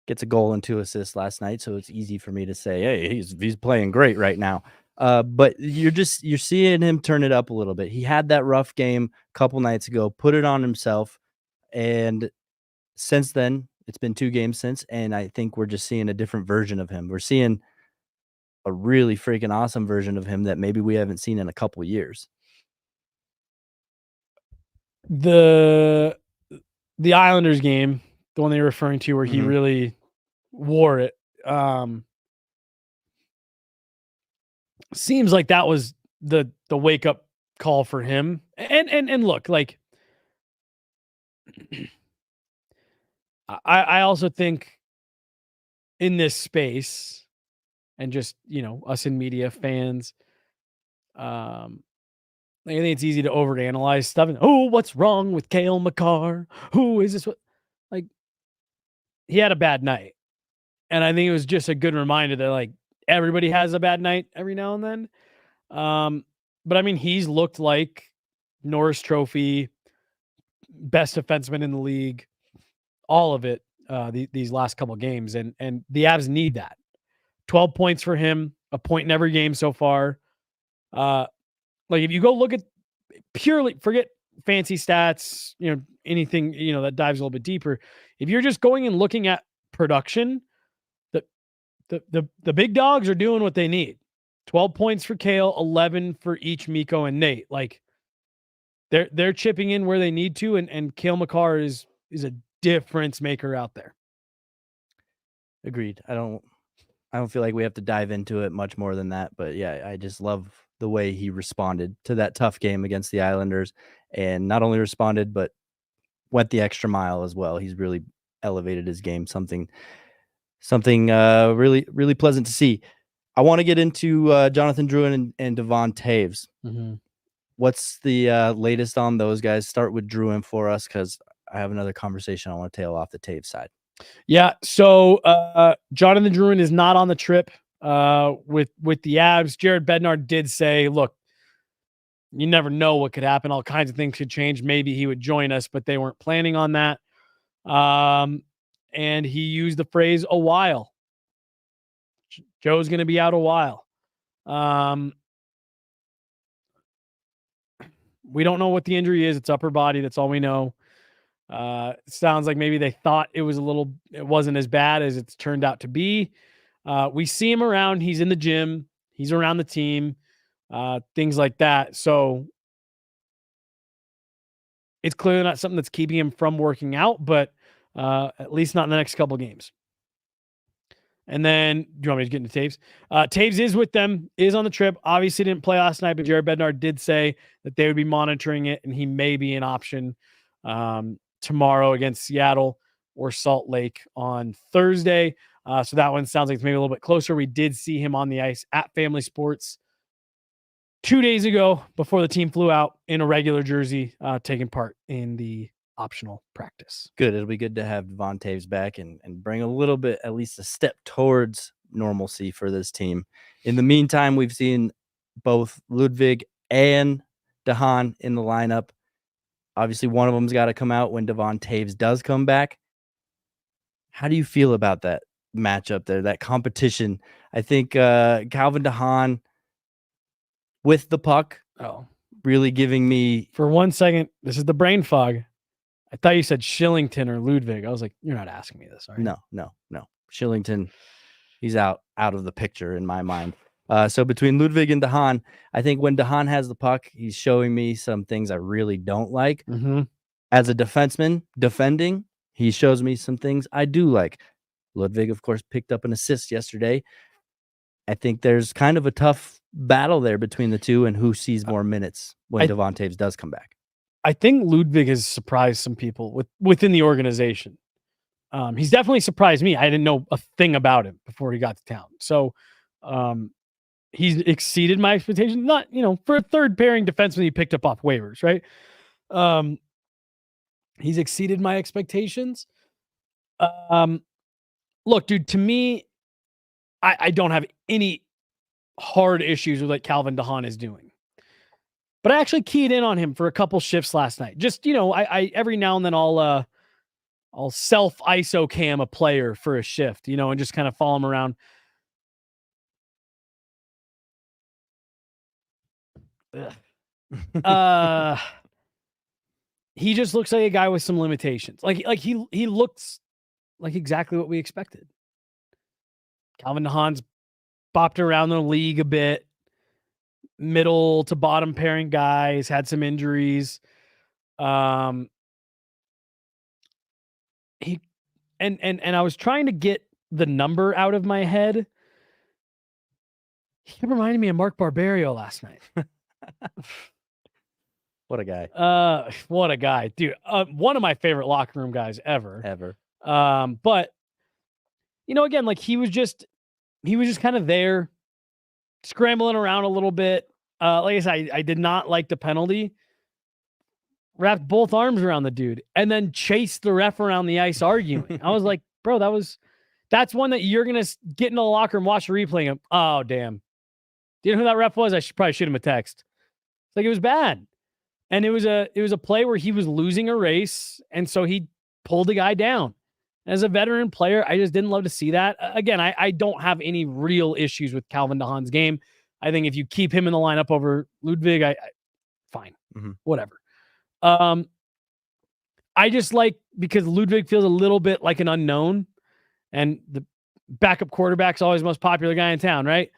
Gets a goal and 2 assists last night, so it's easy for me to say, hey, he's playing great right now. But you're seeing him turn it up a little bit. He had that rough game a couple nights ago, put it on himself, and since then, it's been 2 games since, and I think we're just seeing a different version of him. We're seeing a really freaking awesome version of him that maybe we haven't seen in a couple years. The Islanders game, the one they were referring to where he really wore it, seems like that was the wake-up call for him. And look, like, I also think in this space and just, us in media, fans, I think it's easy to overanalyze stuff. And, what's wrong with Cale Makar? Who is this? Like, he had a bad night. And I think it was just a good reminder that, like, everybody has a bad night every now and then. But I mean, he's looked like Norris Trophy, best defenseman in the league, all of it, these last couple games. And the Avs need that. 12 points for him, a point in every game so far. Like, if you go look at purely, forget fancy stats, anything, that dives a little bit deeper. If you're just going and looking at production, the big dogs are doing what they need. 12 points for Cale, 11 for each Mikko and Nate. Like they're chipping in where they need to, and Cale Makar is a difference maker out there. Agreed. I don't feel like we have to dive into it much more than that, but yeah, I just love the way he responded to that tough game against the Islanders, and not only responded but went the extra mile as well. He's really elevated his game, something really, really pleasant to see. I want to get into Jonathan Drouin and Devon Taves. Mm-hmm. What's the latest on those guys? Start with Drouin for us, because I have another conversation I want to tail off the Taves side. Yeah, so Jonathan Drouin is not on the trip with the Avs. Jared Bednar did say, look, you never know what could happen. All kinds of things could change. Maybe he would join us, but they weren't planning on that. And he used the phrase a while. Joe's going to be out a while. We don't know what the injury is. It's upper body. That's all we know. It sounds like maybe they thought it wasn't as bad as it's turned out to be. We see him around. He's in the gym. He's around the team, things like that. So it's clearly not something that's keeping him from working out, but at least not in the next couple of games. And then, do you want me to get into Taves? Taves is with them, is on the trip. Obviously didn't play last night, but Jared Bednar did say that they would be monitoring it, and he may be an option tomorrow against Seattle or Salt Lake on Thursday. So that one sounds like it's maybe a little bit closer. We did see him on the ice at Family Sports 2 days ago before the team flew out in a regular jersey, taking part in the optional practice. Good. It'll be good to have Devon Taves back and bring a little bit, at least a step towards normalcy for this team. In the meantime, we've seen both Ludwig and DeHaan in the lineup. Obviously, one of them's got to come out when Devon Taves does come back. How do you feel about that matchup there, that competition? I think Calvin DeHaan with the puck, really giving me... For 1 second, this is the brain fog. I thought you said Shillington or Ludwig. I was like, you're not asking me this, are you? No. Shillington, he's out of the picture in my mind. So between Ludwig and DeHaan, I think when DeHaan has the puck, he's showing me some things I really don't like. Mm-hmm. As a defenseman defending, he shows me some things I do like. Ludwig, of course, picked up an assist yesterday. I think there's kind of a tough battle there between the two, and who sees more minutes when Devon Taves does come back. I think Ludwig has surprised some people within the organization. He's definitely surprised me. I didn't know a thing about him before he got to town. So he's exceeded my expectations. Not, for a third pairing defenseman he picked up off waivers, right? He's exceeded my expectations. Look, dude, to me, I don't have any hard issues with what Calvin DeHaan is doing. But I actually keyed in on him for a couple shifts last night. Just, I every now and then I'll self ISO cam a player for a shift, and just kind of follow him around. He just looks like a guy with some limitations. Like he looks like exactly what we expected. Calvin DeHaan's bopped around the league a bit. Middle to bottom pairing guys, had some injuries. He and I was trying to get the number out of my head. He reminded me of Mark Barberio last night. What a guy. What a guy, dude. One of my favorite locker room guys ever. But again, like he was just kind of there, scrambling around a little bit. Like I said, I did not like the penalty. Wrapped both arms around the dude and then chased the ref around the ice arguing. I was like, bro, that's one that you're going to get into the locker and watch the replay. And, oh, damn. Do you know who that ref was? I should probably shoot him a text. Like, it was bad. And it was a play where he was losing a race. And so he pulled the guy down. As a veteran player, I just didn't love to see that. Again, I don't have any real issues with Calvin DeHaan's game. I think if you keep him in the lineup over Ludwig, fine, whatever. I just like, because Ludwig feels a little bit like an unknown, and backup quarterback's always the most popular guy in town, right?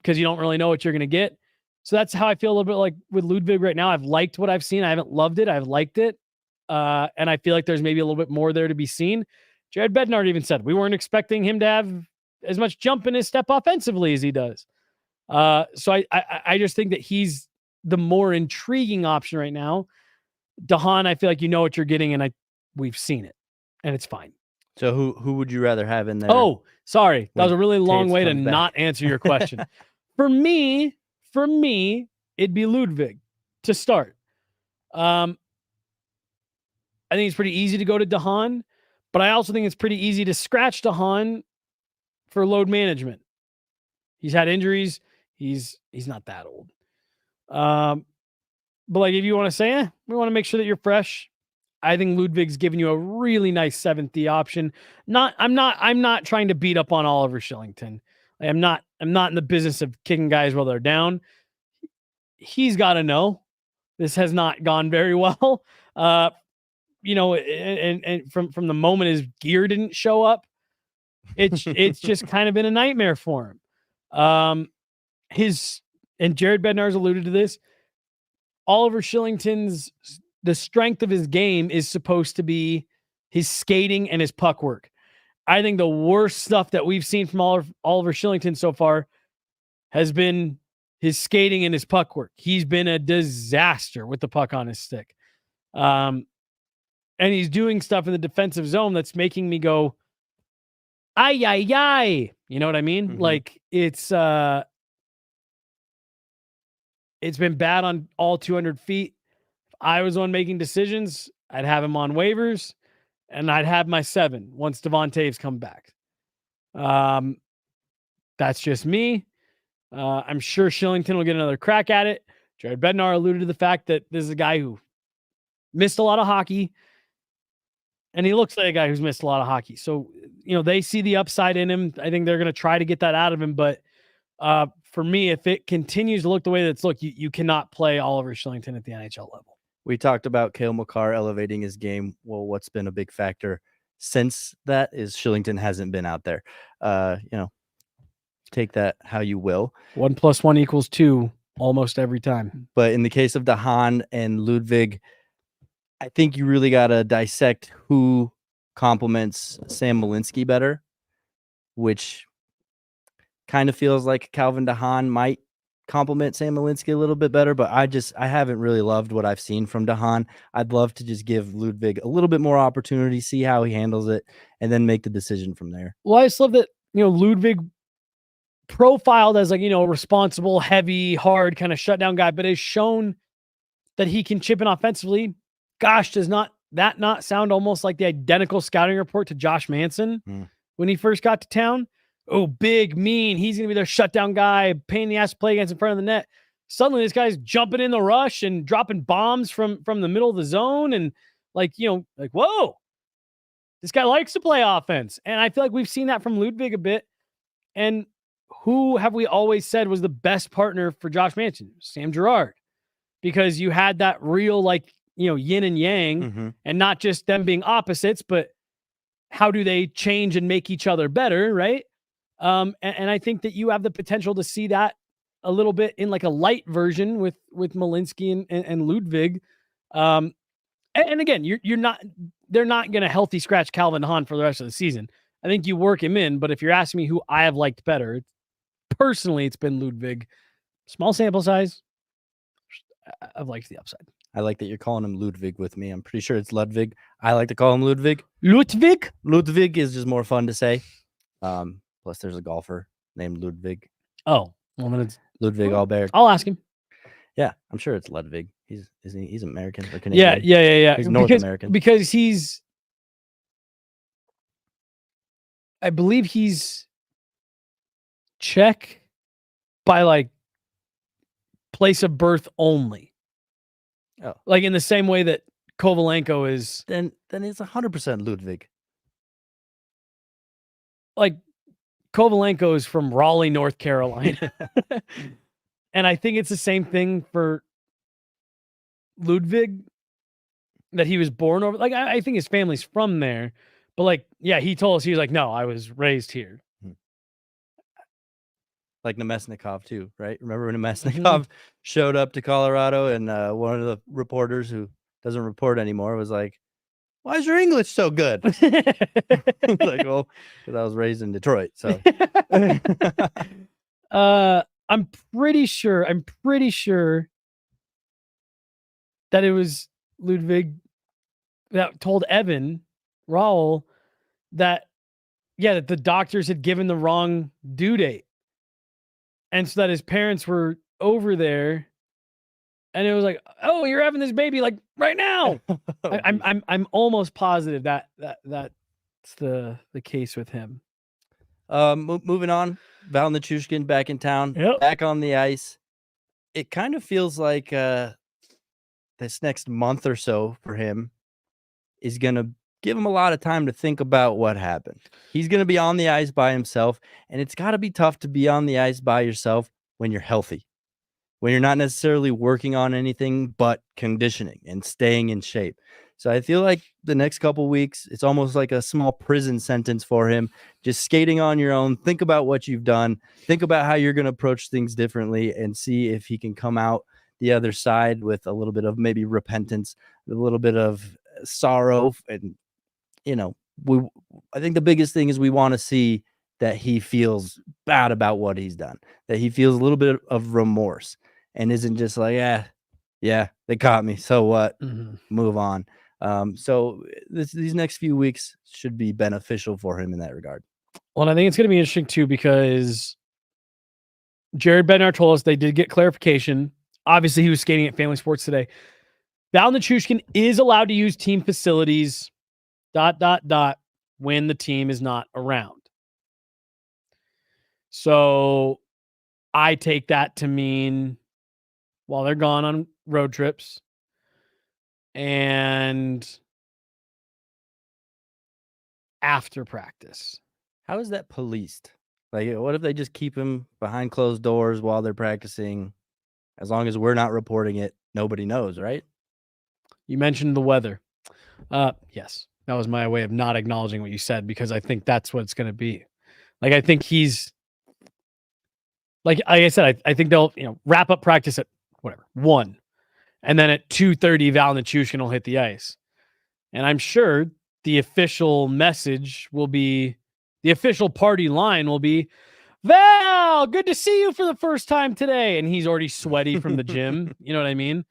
Because you don't really know what you're going to get. So that's how I feel a little bit like with Ludwig right now. I've liked what I've seen. I haven't loved it. I've liked it. And I feel like there's maybe a little bit more there to be seen. Jared Bednar even said we weren't expecting him to have as much jump in his step offensively as he does. So I just think that he's the more intriguing option right now. DeHaan, I feel like you know what you're getting, and we've seen it, and it's fine. So who would you rather have in there? Oh, sorry. That was a really long Taves way to comes back? not answer your question. For me, it'd be Ludwig to start. I think it's pretty easy to go to DeHaan, but I also think it's pretty easy to scratch DeHaan for load management. He's had injuries. He's not that old. But like if you want to say, we want to make sure that you're fresh. I think Ludwig's giving you a really nice 7th option. I'm not trying to beat up on Oliver Shillington. I'm not in the business of kicking guys while they're down. He's got to know this has not gone very well. And from the moment his gear didn't show up, it's just kind of been a nightmare for him. And Jared Bednar's alluded to this. Oliver Shillington's the strength of his game is supposed to be his skating and his puck work. I think the worst stuff that we've seen from Oliver Shillington so far has been his skating and his puck work. He's been a disaster with the puck on his stick. And he's doing stuff in the defensive zone that's making me go, ay, ay, ay. You know what I mean? Mm-hmm. Like it's been bad on all 200 feet. If I was on making decisions, I'd have him on waivers, and I'd have my 7 once Devon Taves come back. That's just me. I'm sure Shillington will get another crack at it. Jared Bednar alluded to the fact that this is a guy who missed a lot of hockey, and he looks like a guy who's missed a lot of hockey. So, they see the upside in him. I think they're going to try to get that out of him, but for me, if it continues to look the way that it's looked, you cannot play Oliver Shillington at the NHL level. We talked about Cale Makar elevating his game. Well, what's been a big factor since that is Shillington hasn't been out there. Take that how you will. 1 + 1 = 2 almost every time. But in the case of DeHaan and Ludwig, I think you really got to dissect who complements Sam Malinsky better, which kind of feels like Calvin DeHaan might complement Sam Malinsky a little bit better, but I haven't really loved what I've seen from DeHaan. I'd love to just give Ludwig a little bit more opportunity, see how he handles it, and then make the decision from there. Well, I just love that, Ludwig profiled as a responsible, heavy, hard kind of shutdown guy, but has shown that he can chip in offensively. Gosh, does that not sound almost like the identical scouting report to Josh Manson when he first got to town? Oh, big, mean. He's going to be their shutdown guy, pain in the ass to play against in front of the net. Suddenly, this guy's jumping in the rush and dropping bombs from the middle of the zone. And whoa, this guy likes to play offense. And I feel like we've seen that from Ludwig a bit. And who have we always said was the best partner for Josh Manson? Sam Girard. Because you had that real, yin and yang, and not just them being opposites, but how do they change and make each other better, right? And I think that you have the potential to see that a little bit in a light version with Malinsky and Ludwig. And again, they're not going to healthy scratch Calvin DeHaan for the rest of the season. I think you work him in, but if you're asking me who I have liked better, personally, it's been Ludwig. Small sample size. I've liked the upside. I like that you're calling him Ludwig with me. I'm pretty sure it's Ludwig. I like to call him Ludwig. Ludwig? Ludwig is just more fun to say. Plus, there's a golfer named Ludwig. Oh, well, then it's Ludwig Albert. I'll ask him. Yeah, I'm sure it's Ludwig. He's American or Canadian. Yeah. He's North American. Because I believe he's Czech by place of birth only. Oh, in the same way that Kovalenko is. Then it's 100% Ludwig. Kovalenko is from Raleigh, North Carolina. And I think it's the same thing for Ludwig, that he was born over. I think his family's from there. But he told us, he was no, I was raised here. like Nemesnikov too, right? Remember when Nemesnikov showed up to Colorado and one of the reporters who doesn't report anymore was like, "Why is your English so good?" Like, well, because I was raised in Detroit, so. I'm pretty sure that it was Ludwig that told Evan Raul that that the doctors had given the wrong due date. And so that his parents were over there and it was like, "Oh, you're having this baby like right now." I'm almost positive that's the case with him. Moving on, Val Nichushkin back in town, back on the ice. It kind of feels like this next month or so for him is going to give him a lot of time to think about what happened. He's going to be on the ice by himself, and it's got to be tough to be on the ice by yourself when you're healthy, when you're not necessarily working on anything but conditioning and staying in shape. So I feel like the next couple weeks, it's almost like a small prison sentence for him, just skating on your own. Think about what you've done. Think about how you're going to approach things differently and see if he can come out the other side with a little bit of maybe repentance, a little bit of sorrow. And, I think the biggest thing is we want to see that he feels bad about what he's done, that he feels a little bit of remorse and isn't just like, yeah, they caught me. So what? Move on. So these next few weeks should be beneficial for him in that regard. Well, I think it's going to be interesting too, because Jared Bednar told us they did get clarification. Obviously, he was skating at Family Sports today. Val Nichushkin is allowed to use team facilities ... when the team is not around. So I take that to mean while they're gone on road trips and after practice. How is that policed? Like, what if they just keep him behind closed doors while they're practicing? As long as we're not reporting it, nobody knows, right? You mentioned the weather. Yes, that was my way of not acknowledging what you said, because I think that's what it's going to be. Like, I think he's like I said, I think they'll wrap up practice at 1, and then at 2:30, Val Nichushkin will hit the ice, and I'm sure the official message will be, the official party line will be, "Val, good to see you for the first time today," and he's already sweaty from the gym. You know what I mean?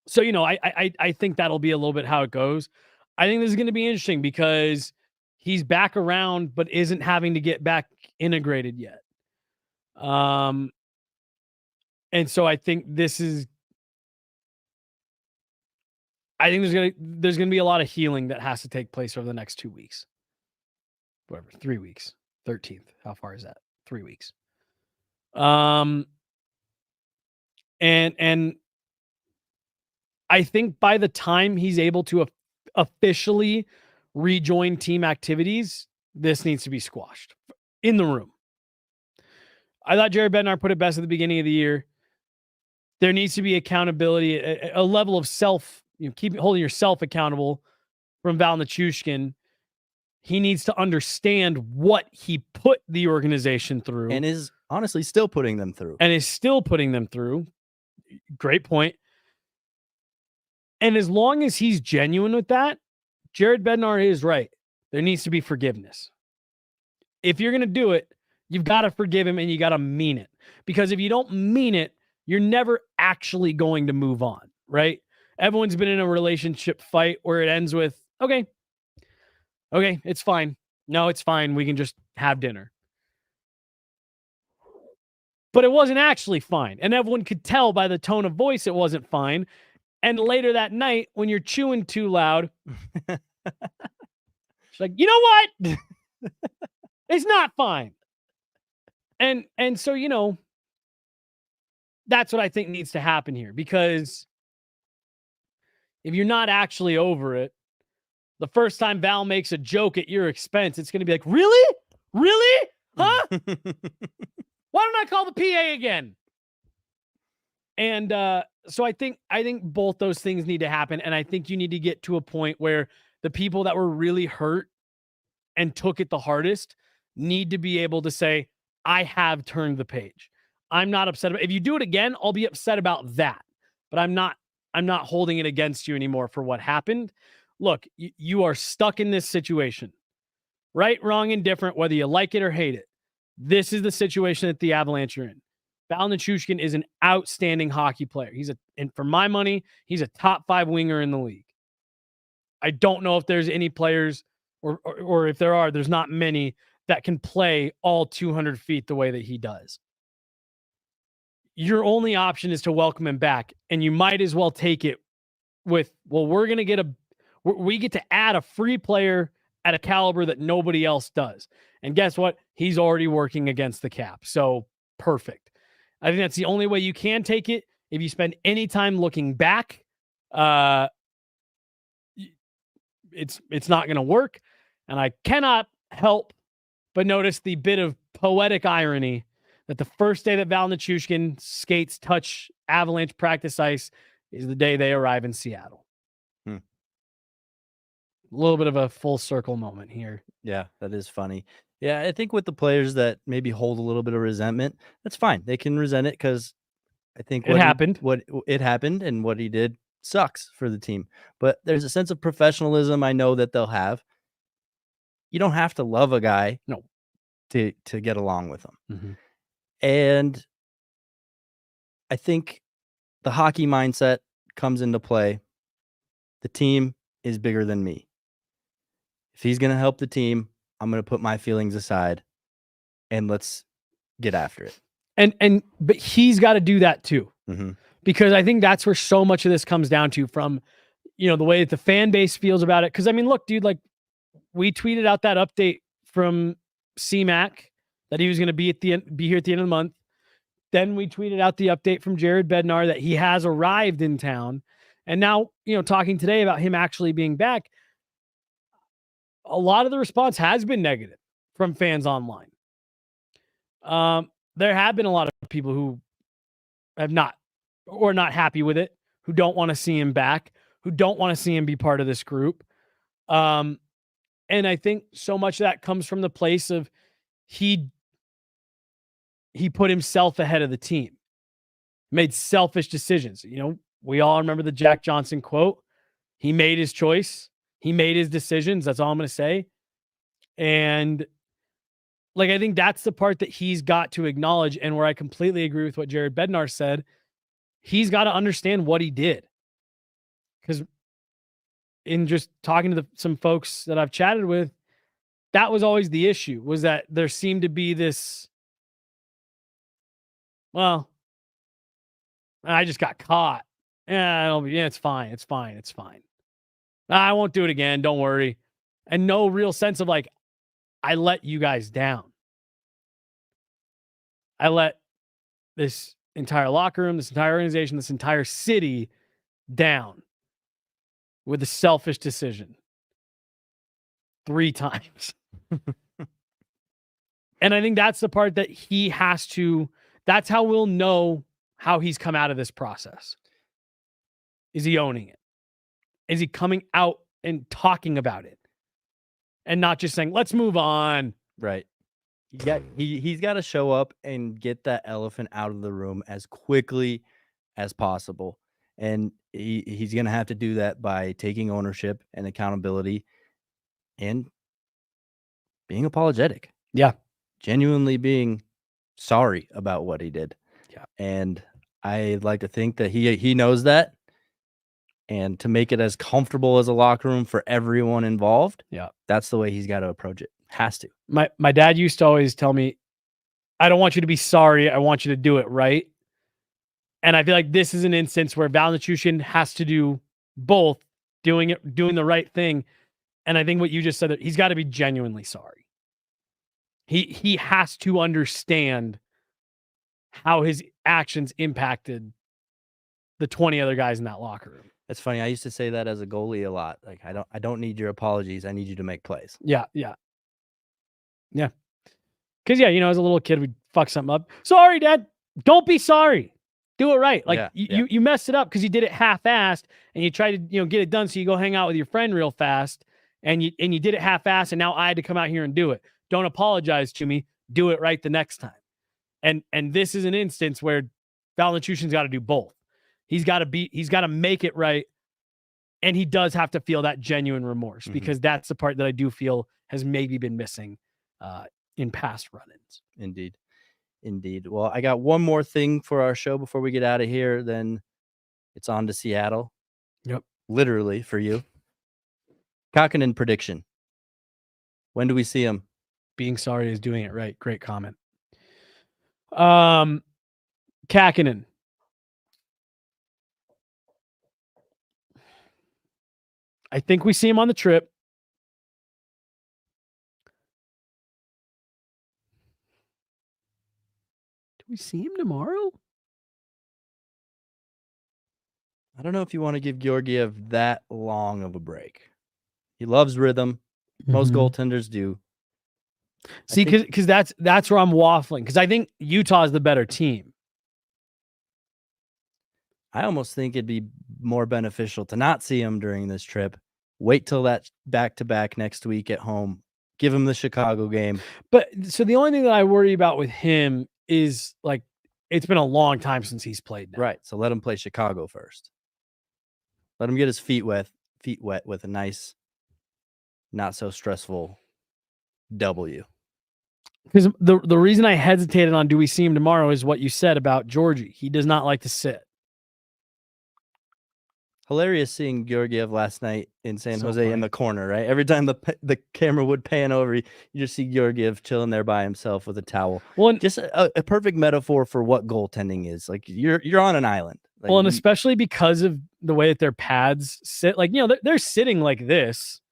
So, I think that'll be a little bit how it goes. I think this is going to be interesting because he's back around, but isn't having to get back integrated yet. And so I think there's going to be a lot of healing that has to take place over the next 2 weeks. 3 weeks. 13th. How far is that? 3 weeks. And I think by the time he's able to officially rejoin team activities, this needs to be squashed in the room. I thought Jared Bednar put it best at the beginning of the year. There needs to be accountability, a level of self, keep holding yourself accountable from Val Nichushkin. He needs to understand what he put the organization through. And is honestly still putting them through. Great point. And as long as he's genuine with that, Jared Bednar is right. There needs to be forgiveness. If you're going to do it, you've got to forgive him and you got to mean it. Because if you don't mean it, you're never actually going to move on, right? Everyone's been in a relationship fight where it ends with, okay, it's fine. No, it's fine. We can just have dinner. But it wasn't actually fine. And everyone could tell by the tone of voice it wasn't fine. And later that night, when you're chewing too loud, she's like, "You know what? It's not fine." And so, that's what I think needs to happen here. Because if you're not actually over it, the first time Val makes a joke at your expense, it's going to be like, "Really? Really? Huh? Why don't I call the PA again?" And so I think both those things need to happen. And I think you need to get to a point where the people that were really hurt and took it the hardest need to be able to say, I have turned the page. I'm not upset about it. If you do it again, I'll be upset about that. But I'm not holding it against you anymore for what happened. Look, you are stuck in this situation. Right, wrong, indifferent, whether you like it or hate it. This is the situation that the Avalanche are in. Valeri Nichushkin is an outstanding hockey player. And for my money, he's a top 5 winger in the league. I don't know if there's any players, or if there are, there's not many that can play all 200 feet the way that he does. Your only option is to welcome him back, and you might as well take it with, well, we get to add a free player at a caliber that nobody else does. And guess what? He's already working against the cap. So perfect. I think that's the only way you can take it. If you spend any time looking back, it's not going to work. And I cannot help but notice the bit of poetic irony that the first day that Valeri Nichushkin skates touch Avalanche practice ice is the day they arrive in Seattle. A little bit of a full circle moment here. Yeah, that is funny. Yeah, I think with the players that maybe hold a little bit of resentment, that's fine. They can resent it because I think it happened. What happened and what he did sucks for the team. But there's a sense of professionalism I know that they'll have. You don't have to love a guy to get along with him. Mm-hmm. And I think the hockey mindset comes into play. The team is bigger than me. If he's going to help the team, I'm going to put my feelings aside and let's get after it. But he's got to do that too. Mm-hmm. Because I think that's where so much of this comes down to, from, the way that the fan base feels about it. Because I mean, look, dude, like, we tweeted out that update from C-Mac that he was going to be here at the end of the month. Then we tweeted out the update from Jared Bednar that he has arrived in town. And now, talking today about him actually being back, a lot of the response has been negative from fans online. There have been a lot of people who have not happy with it, who don't want to see him back, who don't want to see him be part of this group. And I think so much of that comes from the place of he put himself ahead of the team, made selfish decisions. We all remember the Jack Johnson quote. He made his choice. He made his decisions. That's all I'm going to say. And I think that's the part that he's got to acknowledge, and where I completely agree with what Jared Bednar said. He's got to understand what he did. Because in just talking to some folks that I've chatted with, that was always the issue, was that there seemed to be this, well, I just got caught. Yeah, it's fine. It's fine. It's fine. I won't do it again. Don't worry. And no real sense of I let you guys down. I let this entire locker room, this entire organization, this entire city down with a selfish decision 3 times. And I think that's the part that he has to, that's how we'll know how he's come out of this process. Is he owning it? Is he coming out and talking about it? And not just saying, let's move on. Right. He's got to show up and get that elephant out of the room as quickly as possible. And he's going to have to do that by taking ownership and accountability and being apologetic. Yeah. Genuinely being sorry about what he did. Yeah. And I'd like to think that he knows that. And to make it as comfortable as a locker room for everyone involved, that's the way he's got to approach it. Has to. My dad used to always tell me, I don't want you to be sorry. I want you to do it right. And I feel like this is an instance where Valeri Nichushkin has to do both, doing the right thing. And I think what you just said, that he's got to be genuinely sorry. He has to understand how his actions impacted the 20 other guys in that locker room. It's funny. I used to say that as a goalie a lot. I don't need your apologies. I need you to make plays. Yeah. Because, as a little kid, we'd fuck something up. Sorry, Dad. Don't be sorry. Do it right. You messed it up because you did it half-assed, and you tried to get it done, so you go hang out with your friend real fast, and you did it half-assed, and now I had to come out here and do it. don't apologize to me. Do it right the next time. And this is an instance where Valeri Nichushkin's got to do both. He's got to make it right. And he does have to feel that genuine remorse because that's the part that I do feel has maybe been missing in past run-ins. Indeed. Well, I got one more thing for our show before we get out of here. Then it's on to Seattle. Yep. Literally for you. Kakinen prediction. When do we see him? Being sorry is doing it right. Great comment. Kakinen. I think we see him on the trip. Do we see him tomorrow? I don't know if you want to give Georgiev that long of a break. He loves rhythm. Most goaltenders do. See, because that's where I'm waffling. Because I think Utah is the better team. I almost think it'd be more beneficial to not see him during this trip. Wait till that back-to-back next week at home. Give him the Chicago game. But so the only thing that I worry about with him is like it's been a long time since he's played now. Right. So let him play Chicago first. Let him get his feet wet with a nice, not so stressful W. Because the reason I hesitated on do we see him tomorrow is what you said about Georgie. He does not like to sit. Hilarious seeing Georgiev last night in San So Jose funny. in the corner, right? Every time the camera would pan over, you just see Georgiev chilling there by himself with a towel. Well, and, Just a perfect metaphor for what goaltending is. Like you're on an island. Like, and especially because of the way that their pads sit. Like, they're sitting like this,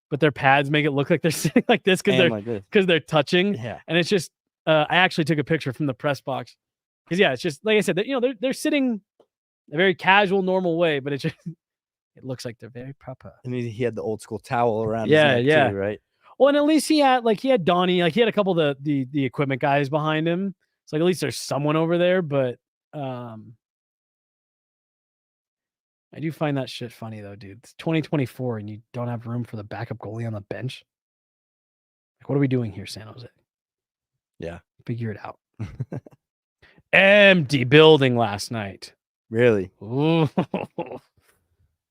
but their pads make it look like they're sitting like this because they're touching. Yeah. And it's just I actually took a picture from the press box. Because it's just like I said, they're sitting a very casual, normal way, but it looks like they're very proper. I mean, he had the old school towel around his neck too, right? Well, and at least he had Donnie, like he had a couple of the equipment guys behind him. So like at least there's someone over there, but I do find that shit funny though, dude. It's 2024 and you don't have room for the backup goalie on the bench. Like, what are we doing here, San Jose? Yeah. Figure it out. Empty building last night. Really? Ooh.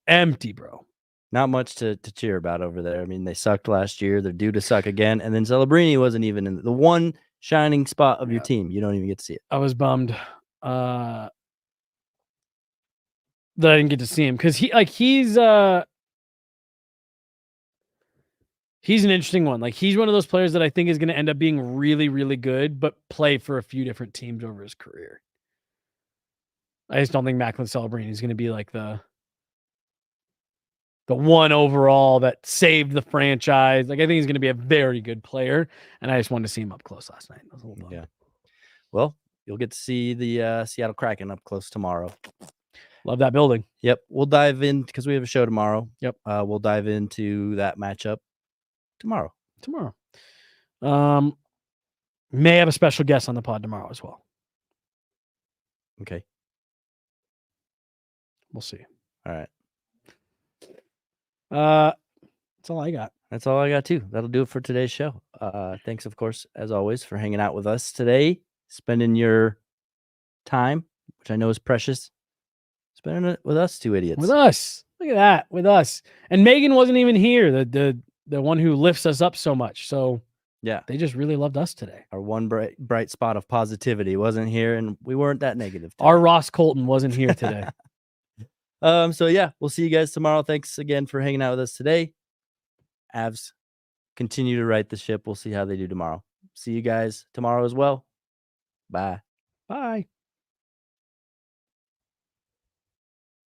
Empty, bro. Not much to cheer about over there. I mean, they sucked last year. They're due to suck again. And then Celebrini wasn't even in the one shining spot of your team. You don't even get to see it. I was bummed that I didn't get to see him because he's an interesting one. Like he's one of those players that I think is going to end up being really, really good, but play for a few different teams over his career. I just don't think Macklin Celebrini is going to be like the one overall that saved the franchise. Like I think he's going to be a very good player, and I just wanted to see him up close last night. I was a little bummed. Yeah. Well, you'll get to see the Seattle Kraken up close tomorrow. Love that building. Yep. We'll dive in because we have a show tomorrow. Yep. We'll dive into that matchup tomorrow. May have a special guest on the pod tomorrow as well. Okay. We'll see. All right. That's all I got. That's all I got too. That'll do it for today's show. Thanks, of course, as always, for hanging out with us today, spending your time, which I know is precious, spending it with us two idiots. With us. Look at that. With us. And Megan wasn't even here, the one who lifts us up so much. So yeah, they just really loved us today. Our one bright spot of positivity wasn't here, and we weren't that negative today. Our Ross Colton wasn't here today. So yeah, we'll see you guys tomorrow. Thanks again for hanging out with us today. Avs continue to right the ship. We'll see how they do tomorrow. See you guys tomorrow as well. Bye.